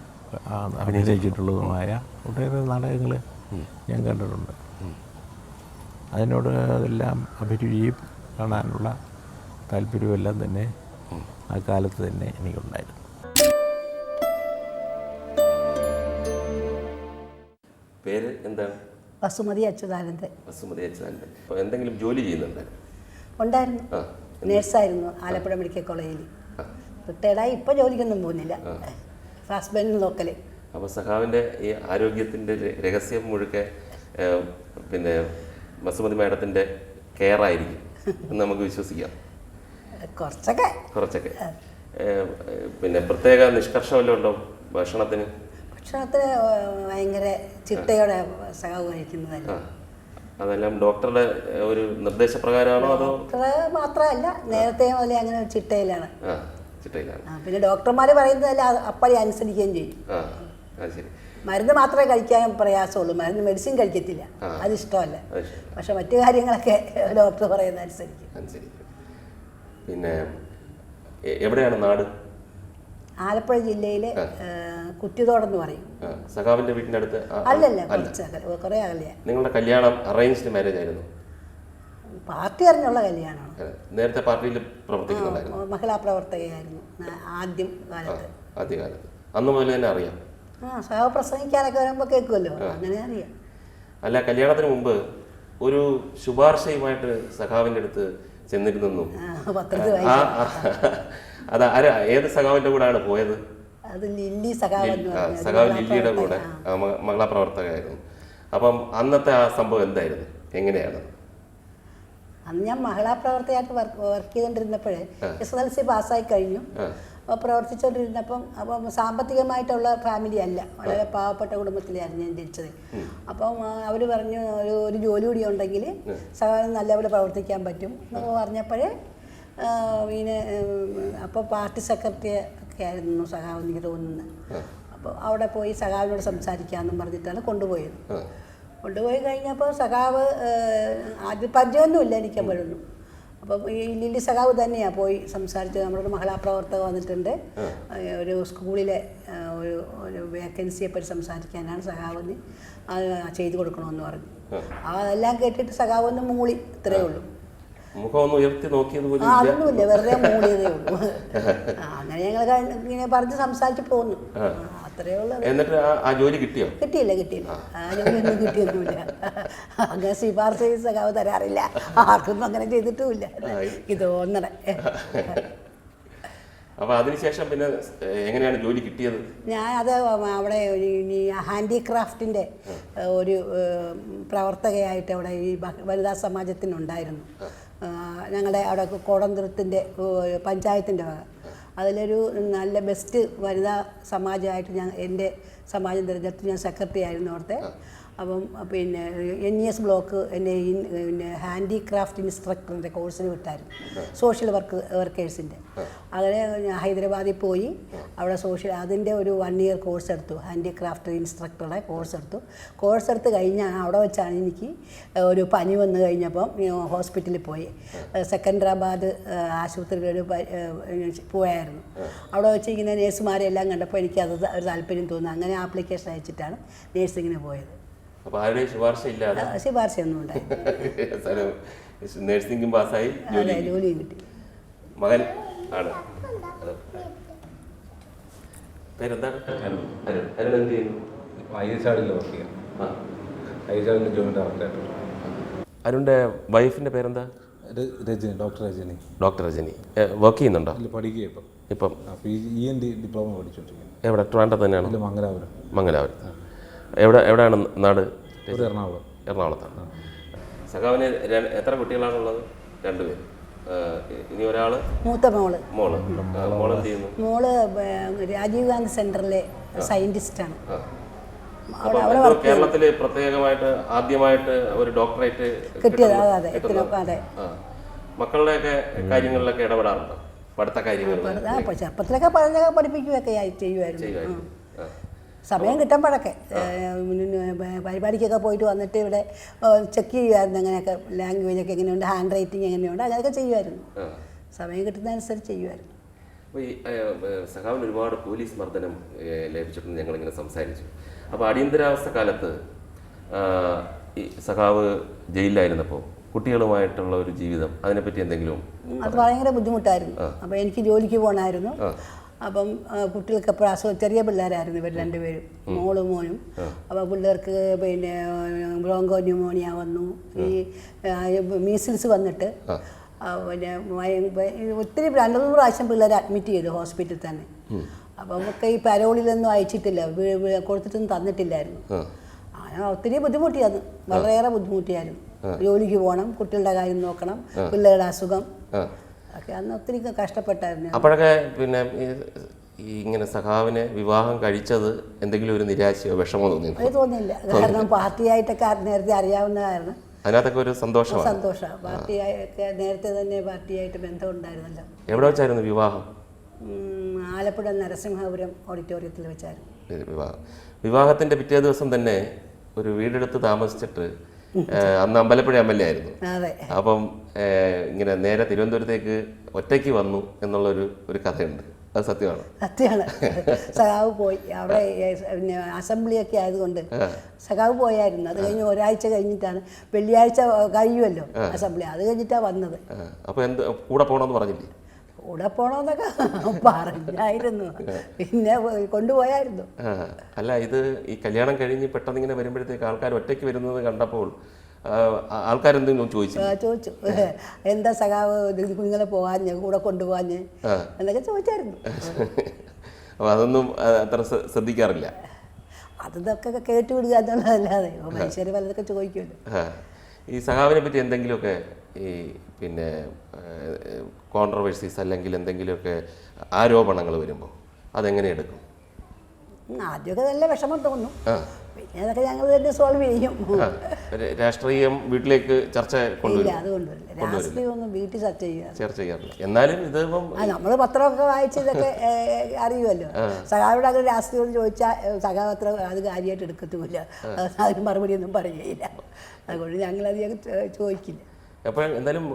അഭിനയിച്ചിട്ടുള്ളതുമായ ഒട്ടേറെ നാടകങ്ങൾ ഞാൻ കണ്ടിട്ടുണ്ട്. അതിനോട് അതെല്ലാം അഭിരുചിയും കാണാനുള്ള താല്പര്യമെല്ലാം തന്നെ ആ കാലത്ത് തന്നെ എനിക്കുണ്ടായിരുന്നു. പേര് എന്താണ്? വസുമതി അച്യുതാനന്ദൻ. വസുമതി അച്യുതാനന്ദൻ. അപ്പോൾ എന്തെങ്കിലും ജോലി ചെയ്യുന്നുണ്ട്? ഉണ്ടായിരുന്നു, നേഴ്സായിരുന്നു ആലപ്പുഴ മെഡിക്കൽ കോളേജിൽ. റിട്ടയർഡായി ഇപ്പോൾ ജോലിക്കൊന്നും പോകുന്നില്ല, ഹസ്ബൻഡിന് നോക്കൽ. അപ്പോൾ സഖാവിൻ്റെ ഈ ആരോഗ്യത്തിൻ്റെ രഹസ്യം മുഴുക്കെ പിന്നെ വസുമതി മാഡത്തിൻ്റെ കെയർ ആയിരിക്കും എന്ന് നമുക്ക് വിശ്വസിക്കാം. കുറച്ചൊക്കെ പിന്നെ പ്രത്യേക നിഷ്കർഷമല്ലോ ഉണ്ടോ ഭക്ഷണത്തിന്? ഭക്ഷണത്തിന് ഭയങ്കര ചിട്ടയോടെ സഖാവ് കഴിക്കുന്നതല്ല. അതെല്ലാം ഡോക്ടറുടെ ഒരു നിർദ്ദേശപ്രകാരമാണോ അതോ? ഡോക്ടർ മാത്രമല്ല, നേരത്തെ മുതലേ അങ്ങനെ ഒരു ചിട്ടയിലാണ്. ചിട്ടയിലാണ്. പിന്നെ ഡോക്ടർമാർ പറയുന്നതല്ല അപ്പടി അനുസരിക്കുകയും ചെയ്യും. ശരി. മരുന്ന് മാത്രമേ കഴിക്കാൻ പ്രയാസമുള്ളൂ, മെഡിസിൻ കഴിക്കത്തില്ല, അതിഷ്ടമല്ല. പക്ഷെ മറ്റു കാര്യങ്ങളൊക്കെ ഡോക്ടർ പറയുന്നത് അനുസരിക്കും. പിന്നെ എവിടെയാണ് നാട്? ആലപ്പുഴ ജില്ലയിലെ കുറ്റിത്തോടെന്ന് പറയും. സഖാവിന്റെ വീടിന്റെ അടുത്ത്? അല്ലല്ല, കുറേ അകലെയാ. നിങ്ങളുടെ കല്യാണം അറേഞ്ച്ഡ് മാരേജ് ആയിരുന്നു? പാർട്ടി അറിഞ്ഞുള്ള കല്യാണമാണ്. നേരത്തെ പാർട്ടിയിൽ പ്രവർത്തിക്കുന്നുണ്ടായിരുന്നു? മഹിളാ പ്രവർത്തകയായിരുന്നു ആദ്യകാലത്ത്. അന്ന് മുതൽ തന്നെ അറിയാം? സഖാവ് പ്രസംഗിക്കാനൊക്കെ വരുമ്പോൾ കേൾക്കുമല്ലോ, അങ്ങനെ അറിയാം. അല്ല, കല്യാണത്തിന് മുമ്പ് ഒരു ശുപാർശയുമായിട്ട് സഖാവിന്റെ അടുത്ത് ചെന്നിരുന്നു. അത് ഏത് സഖാവിന്റെ കൂടെയാണ് പോയത്? അത് ലില്ലി സഖാവ് ലില്ലിയുടെ കൂടെ മഹിളാ പ്രവർത്തകയായിരുന്നു. അപ്പം അന്നത്തെ ആ സംഭവം എന്തായിരുന്നു, എങ്ങനെയാണ്? അന്ന് ഞാൻ മഹിളാ പ്രവർത്തകയായിട്ട് വർക്ക് ചെയ്തുകൊണ്ടിരുന്നപ്പോഴേ SSLC പാസ്സായി കഴിഞ്ഞു. പ്രവർത്തിച്ചുകൊണ്ടിരുന്നപ്പം സാമ്പത്തികമായിട്ടുള്ള ഫാമിലി അല്ല, വളരെ പാവപ്പെട്ട കുടുംബത്തിലായിരുന്നു ഞാൻ ജനിച്ചത്. അപ്പം അവർ പറഞ്ഞു ഒരു ജോലി കൂടി ഉണ്ടെങ്കിൽ സഖാവിന് നല്ലപോലെ പ്രവർത്തിക്കാൻ പറ്റും എന്നൊക്കെ പറഞ്ഞപ്പോഴേ പിന്നെ അപ്പോൾ പാർട്ടി സെക്രട്ടറി ഒക്കെ ആയിരുന്നു സഖാവ് എനിക്ക് തോന്നുന്നത്. അപ്പോൾ അവിടെ പോയി സഖാവിനോട് സംസാരിക്കാമെന്നും പറഞ്ഞിട്ടാണ് കൊണ്ടുപോയത്. കൊണ്ടുപോയി കഴിഞ്ഞപ്പോൾ സഖാവ് ആദ്യം പരിചയമൊന്നുമില്ല എനിക്കപ്പോഴൊന്നും. അപ്പം ഈ ലില്ലി സഖാവ് തന്നെയാണ് പോയി സംസാരിച്ചത്. നമ്മളൊരു മഹിളാ പ്രവർത്തക വന്നിട്ടുണ്ട്, ഒരു സ്കൂളിലെ ഒരു വേക്കൻസിയെ പറ്റി സംസാരിക്കാനാണ് സഖാവിന് ചെയ്തു കൊടുക്കണമെന്ന് പറഞ്ഞു. അതെല്ലാം കേട്ടിട്ട് സഖാവൊന്ന് മൂളി, ഇത്രയേ ഉള്ളൂ. അതൊന്നുമില്ല, വെറുതെ മൂളിയതേ ഉള്ളൂ. അങ്ങനെ ഞങ്ങൾ ഇങ്ങനെ പറഞ്ഞ് സംസാരിച്ച് പോന്നു, അത്രയേ ഉള്ളൂ. കിട്ടിയില്ല ആ ജോലിയൊന്നും കിട്ടിയൊന്നുമില്ല. അങ്ങനെ ശുപാർശ സഖാവ് തരാറില്ല, ആർക്കൊന്നും അങ്ങനെ ചെയ്തിട്ടുമില്ല, ഇത് തോന്നണേ. അപ്പോൾ അതിനുശേഷം പിന്നെ എങ്ങനെയാണ് ജോലി കിട്ടിയത്? ഞാൻ അത് അവിടെ ഹാൻഡിക്രാഫ്റ്റിൻ്റെ ഒരു പ്രവർത്തകയായിട്ട് അവിടെ ഈ വനിതാ സമാജത്തിനുണ്ടായിരുന്നു. ഞങ്ങളുടെ അവിടെ കോടന്തുരത്തിൻ്റെ പഞ്ചായത്തിൻ്റെ വക. അതിലൊരു നല്ല ബെസ്റ്റ് വനിതാ സമാജമായിട്ട് എൻ്റെ സമാജം തിരഞ്ഞെടുത്ത് ഞാൻ സെക്രട്ടറി ആയിരുന്നു അവിടുത്തെ. അപ്പം പിന്നെ NES ബ്ലോക്ക് എന്നെ പിന്നെ ഹാൻഡിക്രാഫ്റ്റ് ഇൻസ്ട്രക്ടറിൻ്റെ കോഴ്സിന് വിട്ടായിരുന്നു, സോഷ്യൽ വർക്കേഴ്സിൻ്റെ. അങ്ങനെ ഹൈദരാബാദിൽ പോയി അവിടെ അതിൻ്റെ ഒരു 1 ഇയർ കോഴ്സ് എടുത്തു, ഹാൻഡിക്രാഫ്റ്റ് ഇൻസ്ട്രക്ടറുടെ കോഴ്സ് എടുത്ത് കഴിഞ്ഞാൽ അവിടെ വെച്ചാണ് എനിക്ക് ഒരു പനി വന്നു കഴിഞ്ഞപ്പം ഹോസ്പിറ്റലിൽ പോയി. സെക്കൻഡറാബാദ് ആശുപത്രിയിൽ പോയായിരുന്നു. അവിടെ വെച്ച് ഇങ്ങനെ നേഴ്സുമാരെല്ലാം കണ്ടപ്പോൾ എനിക്കത് ഒരു താല്പര്യം തോന്നി. അങ്ങനെ ആപ്ലിക്കേഷൻ അയച്ചിട്ടാണ് നേഴ്സിങ്ങിന് പോയത്. ശുപാർശയൊന്നും ഉണ്ടായി, നഴ്സിംഗും പാസ്സായി, ജോലിയും കിട്ടി. മകൻ ആണ്. പേരെന്താണ്? അരുണിന്റെ വൈഫിന്റെ പേരെന്താ? ഡോക്ടർ രജനി. വർക്ക് ചെയ്യുന്നുണ്ടോ? ഇപ്പം ഡിപ്ലോമ പഠിച്ചോണ്ടിരിക്കുന്നു. എവിടെ? ട്രിവാൻഡ്രം തന്നെയാണ്? മംഗലാപുരം. എവിടെയാണ് നാട്? എറണാകുളത്താണ്. സഖാവിന് എത്ര കുട്ടികളാണുള്ളത്? 2 പേര്. ഇനി ഒരാള്? മൂത്ത മോള് എന്ത് ചെയ്യുന്നു? മോള് രാജീവ് ഗാന്ധി സെന്ററിലെ സയന്റിസ്റ്റാണ്. കേരളത്തില് പ്രത്യേകമായിട്ട് ആദ്യമായിട്ട് ഒരു ഡോക്ടറേറ്റ് കിട്ടിയത്. അതെ. മക്കളുടെയൊക്കെ കാര്യങ്ങളിലൊക്കെ ഇടപെടാറുണ്ടോ? പഠിത്ത കാര്യങ്ങൾ ചെറുപ്പത്തിലൊക്കെ പഠിപ്പിക്കുകയൊക്കെ ചെയ്യുമായിരുന്നു. സമയം കിട്ടുമ്പോഴൊക്കെ പരിപാടിക്കൊക്കെ പോയിട്ട് വന്നിട്ട് ഇവിടെ ചെക്ക് ചെയ്യുമായിരുന്നു, അങ്ങനെയൊക്കെ ലാംഗ്വേജൊക്കെ എങ്ങനെയുണ്ട്, ഹാൻഡ് റൈറ്റിംഗ് എങ്ങനെയുണ്ട്, അങ്ങനെയൊക്കെ ചെയ്യുമായിരുന്നു. സമയം കിട്ടുന്നതനുസരിച്ച് ചെയ്യുമായിരുന്നു. അപ്പോൾ ഈ സഖാവിന് ഒരുപാട് പോലീസ് മർദ്ദനം ലഭിച്ചിട്ടുണ്ട്, ഞങ്ങളിങ്ങനെ സംസാരിച്ചു. അപ്പോൾ അടിയന്തരാവസ്ഥ കാലത്ത് ഈ സഖാവ് ജയിലിലായിരുന്നപ്പോൾ കുട്ടികളുമായിട്ടുള്ള ഒരു ജീവിതം അതിനെപ്പറ്റി എന്തെങ്കിലും? അത് ഭയങ്കര ബുദ്ധിമുട്ടായിരുന്നു. അപ്പോൾ എനിക്ക് ജോലിക്ക് പോകണമായിരുന്നു. അപ്പം കുട്ടികൾക്ക് എപ്പോഴും അസുഖം, ചെറിയ പിള്ളേരായിരുന്നു ഇവർ രണ്ടുപേരും, മോളും മോനും. അപ്പോൾ പിള്ളേർക്ക് പിന്നെ ബ്രോങ്കോ ന്യൂമോണിയ വന്നു, ഈ മീസിൽസ് വന്നിട്ട് പിന്നെ ഒത്തിരി 2-3 പ്രാവശ്യം പിള്ളേരെ അഡ്മിറ്റ് ചെയ്തു ഹോസ്പിറ്റലിൽ തന്നെ. അപ്പം നമുക്ക് ഈ പരോളിലൊന്നും അയച്ചിട്ടില്ല, കൊടുത്തിട്ടൊന്നും തന്നിട്ടില്ലായിരുന്നു. അങ്ങനെ ഒത്തിരി ബുദ്ധിമുട്ടിയായിരുന്നു, വളരെയേറെ ബുദ്ധിമുട്ടിയായിരുന്നു. ജോലിക്ക് പോകണം, കുട്ടികളുടെ കാര്യം നോക്കണം, പിള്ളേരുടെ അസുഖം ഒക്കെ അന്ന് ഒത്തിരി കഷ്ടപ്പെട്ടായിരുന്നു. അപ്പോഴൊക്കെ പിന്നെ ഈ ഇങ്ങനെ സഖാവിനെ വിവാഹം കഴിച്ചത് എന്തെങ്കിലും ഒരു നിരാശയോ വിഷമോ തോന്നിയോ? അത് തോന്നിയില്ല, കാരണം പാർട്ടിയായിട്ടൊക്കെ നേരത്തെ അറിയാവുന്ന കാരണം അതിനകത്തൊക്കെ ഒരു സന്തോഷമാണ്. പാർട്ടിയായൊക്കെ നേരത്തെ തന്നെ പാർട്ടിയായിട്ട് ബന്ധമുണ്ടായിരുന്നല്ലോ. എവിടെ വെച്ചായിരുന്നു വിവാഹം? ആലപ്പുഴ നരസിംഹപുരം ഓഡിറ്റോറിയത്തിൽ വെച്ചായിരുന്നു വിവാഹത്തിൻ്റെ പിറ്റേ ദിവസം തന്നെ ഒരു വീടെടുത്ത് താമസിച്ചിട്ട് അന്ന് അമ്പലപ്പുഴ MLA ആയിരുന്നു. അപ്പം ഇങ്ങനെ നേരെ തിരുവനന്തപുരത്തേക്ക് ഒറ്റയ്ക്ക് വന്നു എന്നുള്ളൊരു കഥയുണ്ട്. അത് സത്യമാണ്? സത്യമാണ്. സഖാവ് പോയി അവിടെ, പിന്നെ അസംബ്ലിയൊക്കെ ആയതുകൊണ്ട് സഖാവ് പോയായിരുന്നു. അത് കഴിഞ്ഞ് ഒരാഴ്ച കഴിഞ്ഞിട്ടാണ്, വെള്ളിയാഴ്ച കഴിയുമല്ലോ അസംബ്ലി, അത് കഴിഞ്ഞിട്ടാണ് വന്നത്. അപ്പോൾ എന്ത് കൂടെ പോകണമെന്ന് പറഞ്ഞില്ലേ? കൂടെ പോകണമെന്നൊക്കെ പറഞ്ഞായിരുന്നു, പിന്നെ കൊണ്ടുപോയായിരുന്നു. അല്ല, ഇത് ഈ കല്യാണം കഴിഞ്ഞ് പെട്ടെന്ന് ഇങ്ങനെ വരുമ്പോഴത്തേക്ക് ആൾക്കാർ ഒറ്റയ്ക്ക് വരുന്നത് കണ്ടപ്പോൾ ആൾക്കാരെന്തെങ്കിലും ചോദിച്ചു, എന്താ സഖാവ് കുഞ്ഞുങ്ങളെ പോകാഞ്ഞ്, കൂടെ കൊണ്ടുപോകാഞ്ഞ് എന്നൊക്കെ ചോദിച്ചായിരുന്നു. അപ്പോൾ അതൊന്നും അത്ര ശ്രദ്ധിക്കാറില്ല. അതൊക്കെ കേട്ടുവിടുക എന്നുള്ളതല്ലാതെ മനുഷ്യർ പലതൊക്കെ ചോദിക്കുമല്ലോ. ഈ സഖാവിനെ പറ്റി എന്തെങ്കിലുമൊക്കെ ഈ പിന്നെ കോൺട്രവേഴ്സീസ് അല്ലെങ്കിൽ എന്തെങ്കിലുമൊക്കെ ആരോപണങ്ങൾ വരുമ്പോൾ അതെങ്ങനെ എടുക്കും? ആദ്യമൊക്കെ നല്ല വിഷമം തോന്നും, പിന്നെ അതൊക്കെ ഞങ്ങൾ തന്നെ സോൾവ് ചെയ്യും. രാഷ്ട്രീയം വീട്ടിലേക്ക് ചർച്ച കൊണ്ടുവരില്ല? അത് കൊണ്ടുവരില്ല, രാഷ്ട്രീയമൊന്നും വീട്ടിൽ ചർച്ച ചെയ്യാറില്ല. എന്നാലും ഇത് നമ്മൾ പത്രമൊക്കെ വായിച്ച് ഇതൊക്കെ അറിയുമല്ലോ. സഖാവിയുടെ അങ്ങനെ രാഷ്ട്രീയം ചോദിച്ചാൽ സഖാവ് അത്ര അത് കാര്യമായിട്ട് എടുക്കത്തുമില്ല, അതിന് മറുപടി ഒന്നും പറയുകയില്ല. അതുകൊണ്ട് ഞങ്ങളധികം ചോദിക്കില്ല. അപ്പോൾ എന്തായാലും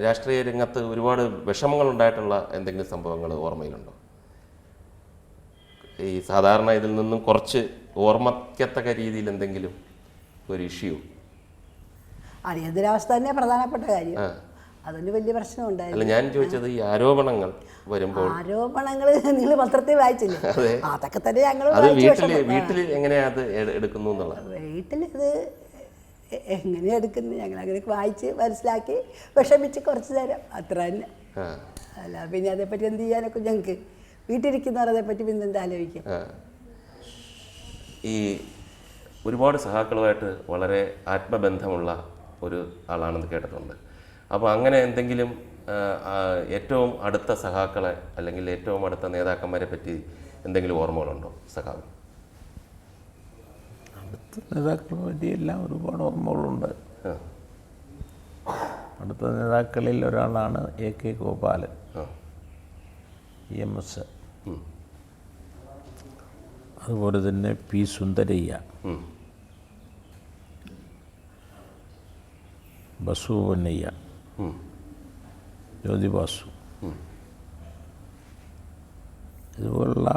രാഷ്ട്രീയ രംഗത്ത് ഒരുപാട് വിഷമങ്ങൾ ഉണ്ടായിട്ടുള്ള എന്തെങ്കിലും സംഭവങ്ങൾ ഓർമ്മയിലുണ്ടോ? ഈ സാധാരണ ഇതിൽ നിന്നും കുറച്ച് ഓർമ്മയ്ക്കത്തക്ക രീതിയിൽ എന്തെങ്കിലും ഒരു ഇഷ്യൂ? അടിയന്തരാവസ്ഥ തന്നെ പ്രധാനപ്പെട്ട കാര്യം, അതിന് വലിയ പ്രശ്നം ഉണ്ടായില്ല. അല്ല, ഞാൻ ചോദിച്ചത് ഈ ആരോപണങ്ങൾ വരുമ്പോൾ. ആരോപണങ്ങൾ നിങ്ങൾ പത്രത്തിൽ വായിച്ചില്ലേ? അതൊക്കെ തന്നെ ഞങ്ങൾ വീട്ടിൽ എങ്ങനെയാ അത് എടുക്കുന്നു എന്നുള്ളത്? വീട്ടിൽ ഇത് എങ്ങനെയാ എടുക്കുന്നത്, ഞങ്ങൾ അങ്ങനെ വായിച്ച് മനസ്സിലാക്കി വിഷമിച്ച് കുറച്ച് നേരം അത്ര തന്നെ. അല്ല പിന്നെ അതേപ്പറ്റി എന്ത് ചെയ്യാനൊക്കെ ഞങ്ങൾക്ക് വീട്ടിലിരിക്കുന്നവർ അതേപ്പറ്റി പിന്നെ എന്താ ആലോചിക്കാം. ഈ ഒരുപാട് സഹാക്കളുമായിട്ട് വളരെ ആത്മബന്ധമുള്ള ഒരു ആളാണെന്ന് കേട്ടിട്ടുണ്ട്. അപ്പോൾ അങ്ങനെ എന്തെങ്കിലും ഏറ്റവും അടുത്ത സഹാക്കളെ അല്ലെങ്കിൽ ഏറ്റവും അടുത്ത നേതാക്കന്മാരെ പറ്റി എന്തെങ്കിലും ഓർമ്മകളുണ്ടോ സഖാവ്? അടുത്ത നേതാക്കളെ പറ്റി എല്ലാം ഒരുപാട് ഓർമ്മകളുണ്ട്. അടുത്ത നേതാക്കളിൽ ഒരാളാണ് AK ഗോപാലൻ, EMS. അതുപോലെ തന്നെ P സുന്ദരയ്യ, ബസു പൊന്നയ്യ, ജ്യോതിബാസു, ഇതുപോലുള്ള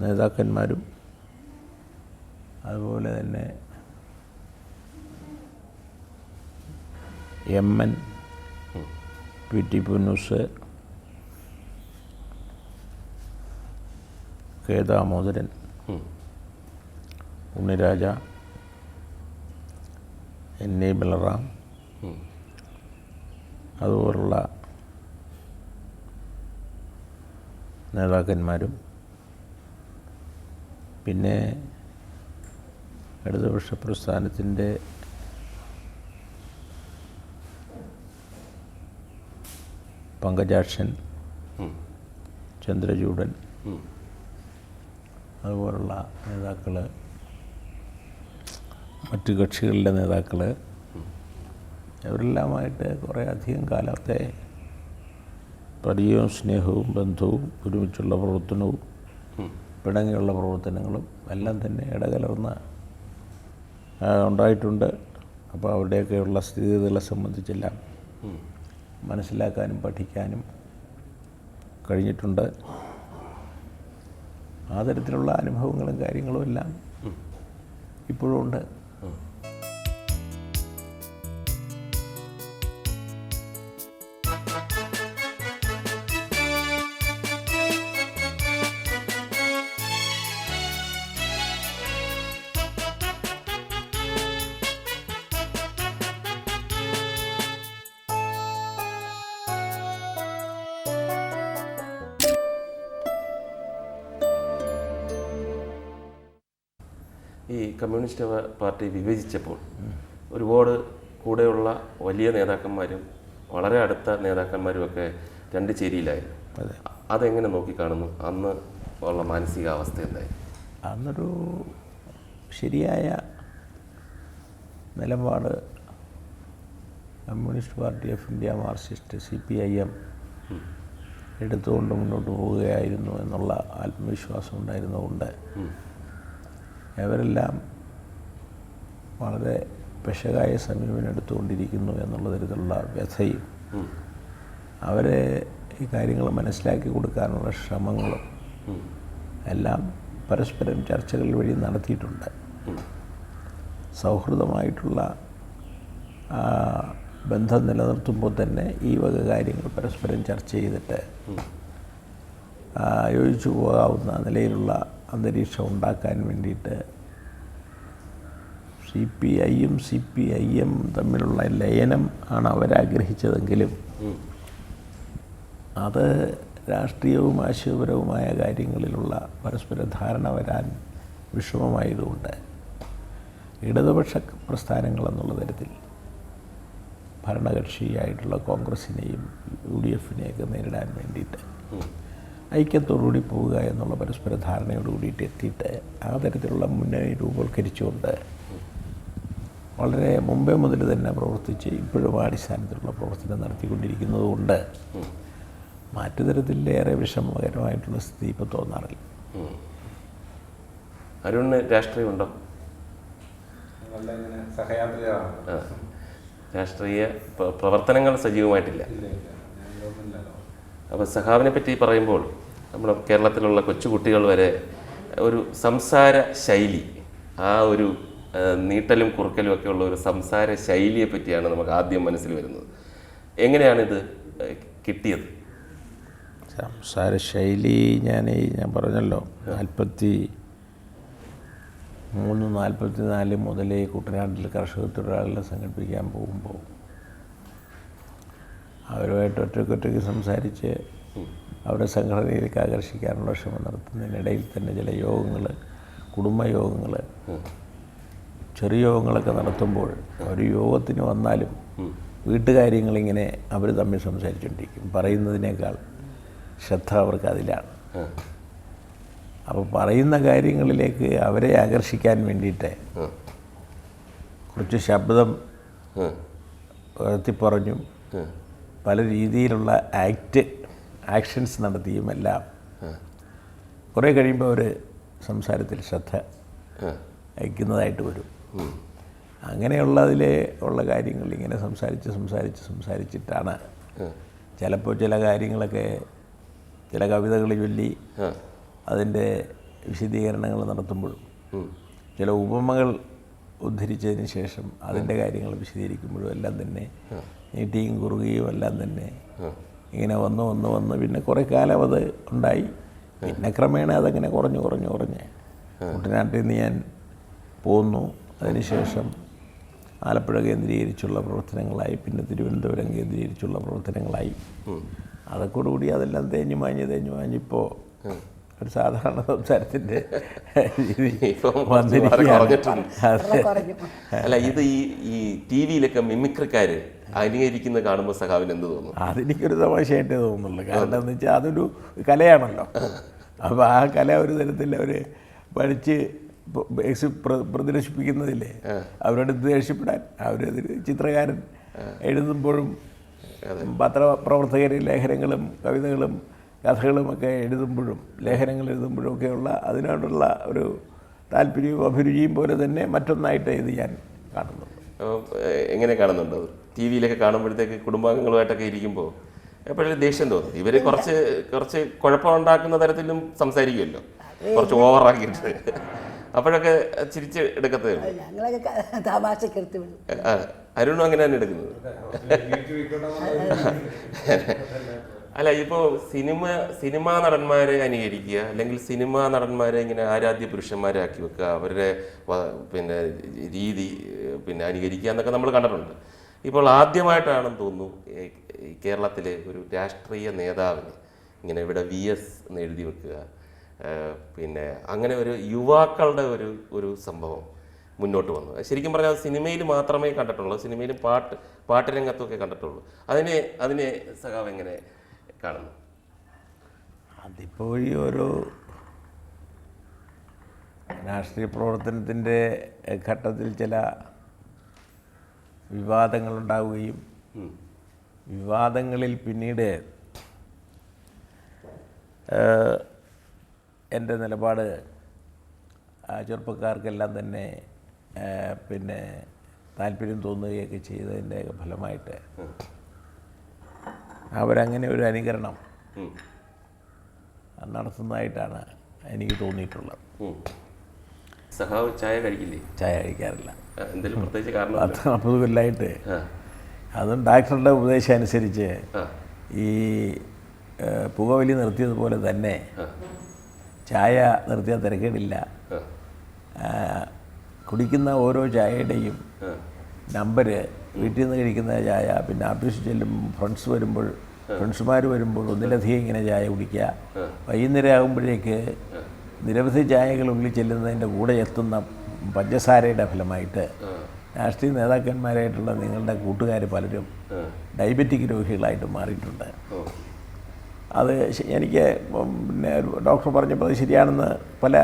നേതാക്കന്മാരും അതുപോലെ തന്നെ MN, PT Punnoose, K Damodaran, Unniraja, NA Balaram, അതുപോലുള്ള നേതാക്കന്മാരും പിന്നെ ഇടതുപക്ഷ പ്രസ്ഥാനത്തിൻ്റെ പങ്കജാക്ഷൻ, ചന്ദ്രചൂഡൻ, അതുപോലുള്ള നേതാക്കൾ, മറ്റ് കക്ഷികളുടെ നേതാക്കൾ, അവരെല്ലാമായിട്ട് കുറേ അധികം കാലത്തെ പരിചയവും സ്നേഹവും ബന്ധവും ഒരുമിച്ചുള്ള പ്രവർത്തനവും പിണങ്ങിയുള്ള പ്രവർത്തനങ്ങളും എല്ലാം തന്നെ ഇടകലർന്ന് ഉണ്ടായിട്ടുണ്ട്. അപ്പോൾ അവരുടെയൊക്കെയുള്ള സ്ഥിതിഗതികളെ സംബന്ധിച്ചെല്ലാം മനസ്സിലാക്കാനും പഠിക്കാനും കഴിഞ്ഞിട്ടുണ്ട്. ആ തരത്തിലുള്ള അനുഭവങ്ങളും കാര്യങ്ങളും എല്ലാം ഇപ്പോഴും ഉണ്ട്. ഈ കമ്മ്യൂണിസ്റ്റ് പാർട്ടി വിഭജിച്ചപ്പോൾ ഒരുപാട് കൂടെയുള്ള വലിയ നേതാക്കന്മാരും വളരെ അടുത്ത നേതാക്കന്മാരുമൊക്കെ രണ്ട് ചേരിയിലായിരുന്നു. അതെങ്ങനെ നോക്കിക്കാണുന്നു? അന്ന് ഉള്ള മാനസികാവസ്ഥ എന്തായിരുന്നു? അന്നൊരു ശരിയായ നിലപാട് communist party of India, Marxist, CPIM എടുത്തുകൊണ്ട് മുന്നോട്ട് പോവുകയായിരുന്നു എന്നുള്ള ആത്മവിശ്വാസം ഉണ്ടായിരുന്നതുകൊണ്ട് അവരെല്ലാം വളരെ പെശകായ സമീപനം എടുത്തുകൊണ്ടിരിക്കുന്നു എന്നുള്ള തരത്തിലുള്ള വ്യഥയും അവരെ ഈ കാര്യങ്ങൾ മനസ്സിലാക്കി കൊടുക്കാനുള്ള ശ്രമങ്ങളും എല്ലാം പരസ്പരം ചർച്ചകൾ വഴി നടത്തിയിട്ടുണ്ട്. സൗഹൃദമായിട്ടുള്ള ബന്ധം നിലനിർത്തുമ്പോൾ തന്നെ ഈ വക കാര്യങ്ങൾ പരസ്പരം ചർച്ച ചെയ്തിട്ട് യോജിച്ചു പോകാവുന്ന നിലയിലുള്ള അന്തരീക്ഷം ഉണ്ടാക്കാൻ വേണ്ടിയിട്ട് CPIM തമ്മിലുള്ള ലയനം ആണ് അവരാഗ്രഹിച്ചതെങ്കിലും അത് രാഷ്ട്രീയവും ആശയപരവുമായ കാര്യങ്ങളിലുള്ള പരസ്പര ധാരണ വരാൻ വിഷമമായതുകൊണ്ട് ഇടതുപക്ഷ പ്രസ്ഥാനങ്ങൾ എന്നുള്ള തരത്തിൽ ഭരണകക്ഷിയായിട്ടുള്ള കോൺഗ്രസിനെയും UDFനെയൊക്കെ നേരിടാൻ വേണ്ടിയിട്ട് ഐക്യത്തോടുകൂടി പോവുക എന്നുള്ള പരസ്പര ധാരണയോട് കൂടിയിട്ട് എത്തിയിട്ട് ആ തരത്തിലുള്ള മുന്നണി രൂപവൽക്കരിച്ചുകൊണ്ട് വളരെ മുമ്പേ മുതൽ തന്നെ പ്രവർത്തിച്ച് ഇപ്പോഴും അടിസ്ഥാനത്തിലുള്ള പ്രവർത്തനം നടത്തിക്കൊണ്ടിരിക്കുന്നതുകൊണ്ട് മറ്റു തരത്തിലേറെ വിഷമകരമായിട്ടുള്ള സ്ഥിതി ഇപ്പോൾ തോന്നാറില്ല. അരുണിന് രാഷ്ട്രീയമുണ്ടോ? രാഷ്ട്രീയ പ്രവർത്തനങ്ങൾ സജീവമായിട്ടില്ല. അപ്പോൾ സഖാവിനെ പറ്റി പറയുമ്പോൾ നമ്മുടെ കേരളത്തിലുള്ള കൊച്ചുകുട്ടികൾ വരെ ഒരു സംസാര ശൈലി, ആ ഒരു നീട്ടലും കുറുക്കലും ഒക്കെ ഉള്ള ഒരു സംസാര ശൈലിയെ പറ്റിയാണ് നമുക്ക് ആദ്യം മനസ്സിൽ വരുന്നത്. എങ്ങനെയാണിത് കിട്ടിയത്? സംസാര ശൈലി ഞാൻ പറഞ്ഞല്ലോ, 43-44 മുതലേ കുട്ടനാട്ടിൽ കർഷക തൊഴിലാളികളെ സംഘടിപ്പിക്കാൻ പോകുമ്പോൾ അവരുമായിട്ട് ഒറ്റയ്ക്കൊറ്റയ്ക്ക് സംസാരിച്ച് അവരുടെ സംഘടനയിലേക്ക് ആകർഷിക്കാനുള്ള ശ്രമം നടത്തുന്നതിനിടയിൽ തന്നെ ചില യോഗങ്ങൾ, കുടുംബയോഗങ്ങൾ, ചെറിയ യോഗങ്ങളൊക്കെ നടത്തുമ്പോൾ ഒരു യോഗത്തിന് വന്നാലും വീട്ടുകാര്യങ്ങളിങ്ങനെ അവർ തമ്മിൽ സംസാരിച്ചുകൊണ്ടിരിക്കും. പറയുന്നതിനേക്കാൾ ശ്രദ്ധ അവർക്ക് അതിലാണ്. അപ്പോൾ പറയുന്ന കാര്യങ്ങളിലേക്ക് അവരെ ആകർഷിക്കാൻ വേണ്ടിയിട്ട് കുറച്ച് ശബ്ദം ഉയർത്തിപ്പറഞ്ഞും പല രീതിയിലുള്ള ആക്ഷൻസ് നടത്തിയും എല്ലാം കുറേ കഴിയുമ്പോൾ അവർ സംസാരത്തിൽ ശ്രദ്ധ അയക്കുന്നതായിട്ട് വരും. അങ്ങനെയുള്ളതിലുള്ള കാര്യങ്ങൾ ഇങ്ങനെ സംസാരിച്ചിട്ടാണ് ചിലപ്പോൾ ചില കാര്യങ്ങളൊക്കെ, ചില കവിതകൾ ചൊല്ലി അതിൻ്റെ വിശദീകരണങ്ങൾ നടത്തുമ്പോഴും ചില ഉപമകൾ ഉദ്ധരിച്ചതിന് ശേഷം അതിൻ്റെ കാര്യങ്ങൾ വിശദീകരിക്കുമ്പോഴും എല്ലാം തന്നെ നീട്ടിയും കുറുകയും എല്ലാം തന്നെ ഇങ്ങനെ വന്ന് പിന്നെ കുറേ കാലം അത് ഉണ്ടായി. പിന്നെ ക്രമേണ അതങ്ങനെ കുറഞ്ഞ് കുട്ടനാട്ടിൽ നിന്ന് ഞാൻ പോന്നു. അതിനുശേഷം ആലപ്പുഴ കേന്ദ്രീകരിച്ചുള്ള പ്രവർത്തനങ്ങളായി, പിന്നെ തിരുവനന്തപുരം കേന്ദ്രീകരിച്ചുള്ള പ്രവർത്തനങ്ങളായി. അതൊക്കെയോടുകൂടി അതെല്ലാം തേഞ്ഞു മാഞ്ഞിപ്പോൾ ഒരു സാധാരണ സംസാരത്തിൻ്റെ അല്ല, ഇത് ഈ TV-യിലൊക്കെ മിമിക്രിക്കാർ അനുകരിക്കുന്നത് കാണുമ്പോൾ സഖാവിന് എന്ത് തോന്നുന്നു? അതെനിക്കൊരു തമാശയായിട്ടേ തോന്നുന്നുള്ളൂ. കാരണം എന്താണെന്ന് വെച്ചാൽ അതൊരു കലയാണല്ലോ. അപ്പോൾ ആ കല ഒരു തരത്തിൽ അവർ പഠിച്ച് പ്രദർശിപ്പിക്കുന്നതില്ലേ, അവരോട് ദേഷ്യപ്പെടാൻ അവരതിൽ ചിത്രകാരൻ എഴുതുമ്പോഴും പത്രപ്രവർത്തകർ ലേഖനങ്ങളും കവിതകളും കഥകളുമൊക്കെ എഴുതുമ്പോഴും ലേഖനങ്ങൾ എഴുതുമ്പോഴും ഒക്കെയുള്ള അതിനോടുള്ള ഒരു താല്പര്യവും അഭിരുചിയും പോലെ തന്നെ മറ്റൊന്നായിട്ട് ഇത് ഞാൻ കാണുന്നുണ്ട്. എങ്ങനെ കാണുന്നുണ്ടോ? TV-യിലൊക്കെ കാണുമ്പോഴത്തേക്ക് കുടുംബാംഗങ്ങളുമായിട്ടൊക്കെ ഇരിക്കുമ്പോൾ എപ്പോഴും ദേഷ്യം തോന്നും. ഇവർ കുറച്ച് കുഴപ്പമുണ്ടാക്കുന്ന തരത്തിലും സംസാരിക്കുമല്ലോ, കുറച്ച് ഓവറാക്കിയിട്ട്. അപ്പോഴൊക്കെ ചിരിച്ച് എടുക്കത്തേ ഉള്ളൂ. അരുണും അങ്ങനെ തന്നെ എടുക്കുന്നത്. അല്ല, ഇപ്പോൾ സിനിമാ നടന്മാരെ അനുകരിക്കുക, അല്ലെങ്കിൽ സിനിമാ നടന്മാരെ ഇങ്ങനെ ആരാധ്യ പുരുഷന്മാരെ ആക്കി വെക്കുക, അവരുടെ പിന്നെ രീതി പിന്നെ അനുകരിക്കുക എന്നൊക്കെ നമ്മൾ കണ്ടിട്ടുണ്ട്. ഇപ്പോൾ ആദ്യമായിട്ടാണെന്ന് തോന്നുന്നു കേരളത്തിലെ ഒരു രാഷ്ട്രീയ നേതാവിന് ഇങ്ങനെ ഇവിടെ VS എന്ന് എഴുതി വെക്കുക, പിന്നെ അങ്ങനെ ഒരു യുവാക്കളുടെ ഒരു സംഭവം മുന്നോട്ട് വന്നു. ശരിക്കും പറഞ്ഞാൽ സിനിമയിൽ മാത്രമേ കണ്ടിട്ടുള്ളൂ, സിനിമയിലും പാട്ട് രംഗത്തൊക്കെ കണ്ടിട്ടുള്ളൂ. അതിനെ സഖാവ് എങ്ങനെ കാണുന്നു? അതിപ്പോൾ ഈ ഒരു രാഷ്ട്രീയ പ്രവർത്തനത്തിൻ്റെ ഘട്ടത്തിൽ ചില വിവാദങ്ങളുണ്ടാവുകയും വിവാദങ്ങളിൽ പിന്നീട് എൻ്റെ നിലപാട് ചെറുപ്പക്കാർക്കെല്ലാം തന്നെ പിന്നെ താല്പര്യം തോന്നുകയൊക്കെ ചെയ്തതിൻ്റെ ഫലമായിട്ട് അവരങ്ങനെ ഒരു അനുകരണം നടത്തുന്നതായിട്ടാണ് എനിക്ക് തോന്നിയിട്ടുള്ളത്. സഖാവ് ചായ കഴിക്കില്ലേ? ചായ കഴിക്കാറില്ല. എന്തെങ്കിലും പ്രത്യേകിച്ച് കാരണം? 40 കൊല്ലമായിട്ട് അതും ഡാക്ടറുടെ ഉപദേശം അനുസരിച്ച് ഈ പുകവലി നിർത്തിയതുപോലെ തന്നെ ചായ നിർത്തിയാൽ തിരക്കേടില്ല. കുടിക്കുന്ന ഓരോ ചായയുടെയും നമ്പർ, വീട്ടിൽ നിന്ന് കഴിക്കുന്ന ചായ, പിന്നെ ഓഫീസിൽ ചെല്ലുമ്പോൾ ഫ്രണ്ട്സുമാർ വരുമ്പോൾ ഒന്നിലധികം ഇങ്ങനെ ചായ കുടിക്കുക. വൈകുന്നേരം ആകുമ്പോഴേക്ക് നിരവധി ചായകൾ ഉള്ളിൽ ചെല്ലുന്നതിൻ്റെ കൂടെ എത്തുന്ന പഞ്ചസാരയുടെ ഫലമായിട്ട് രാഷ്ട്രീയ നേതാക്കന്മാരായിട്ടുള്ള നിങ്ങളുടെ കൂട്ടുകാർ പലരും ഡയബറ്റിക് രോഗികളായിട്ട് മാറിയിട്ടുണ്ട്. അത് എനിക്ക് പിന്നെ ഡോക്ടർ പറഞ്ഞപ്പോൾ അത് ശരിയാണെന്ന് പല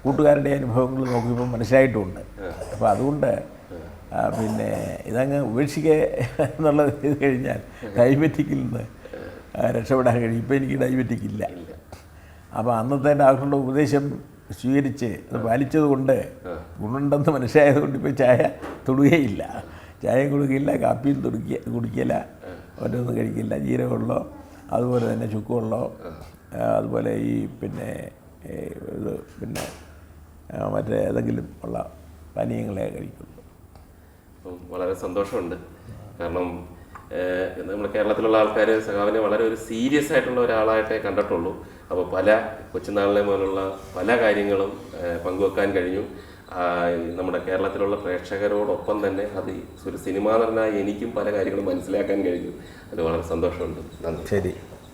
കൂട്ടുകാരുടെ അനുഭവങ്ങൾ നോക്കിയപ്പോൾ മനസ്സിലായിട്ടുമുണ്ട്. അപ്പോൾ അതുകൊണ്ട് പിന്നെ ഇതങ്ങ് ഉപേക്ഷിക്കുക എന്നുള്ളത് ചെയ്ത് കഴിഞ്ഞാൽ ഡയബറ്റിക്കിൽ നിന്ന് രക്ഷപ്പെടാൻ കഴിയും. ഇപ്പോൾ എനിക്ക് ഡയബറ്റിക് ഇല്ല. അപ്പോൾ അന്നത്തെ ഡോക്ടറുടെ ഉപദേശം സ്വീകരിച്ച് അത് പാലിച്ചത് കൊണ്ട് ഗുണമുണ്ടെന്ന് മനസ്സിലായതുകൊണ്ട് ഇപ്പോൾ ചായ തൊടുകയില്ല, ചായയും കൊടുക്കില്ല, കാപ്പിയും കുടിക്കില്ല, ഒറ്റൊന്നും കഴിക്കില്ല. ജീരകമുള്ളോ അതുപോലെ തന്നെ ചുക്കുവെള്ളോ അതുപോലെ ഈ പിന്നെ ഇത് പിന്നെ മറ്റേ ഏതെങ്കിലും ഉള്ള പാനീയങ്ങളെ കഴിക്കുള്ളൂ. വളരെ സന്തോഷമുണ്ട്. കാരണം നമ്മുടെ കേരളത്തിലുള്ള ആൾക്കാർ സഖാവിനെ വളരെ ഒരു സീരിയസ് ആയിട്ടുള്ള ഒരാളായിട്ടേ കണ്ടിട്ടുള്ളൂ. അപ്പോൾ പല കൊച്ചുനാളിലെ പോലുള്ള പല കാര്യങ്ങളും പങ്കുവെക്കാൻ കഴിഞ്ഞു. നമ്മുടെ കേരളത്തിലുള്ള പ്രേക്ഷകരോടൊപ്പം തന്നെ അത് ഒരു സിനിമാ നടനായി എനിക്കും പല കാര്യങ്ങളും മനസ്സിലാക്കാൻ കഴിഞ്ഞു. അത് വളരെ സന്തോഷമുണ്ട്. നന്ദി. ശരി.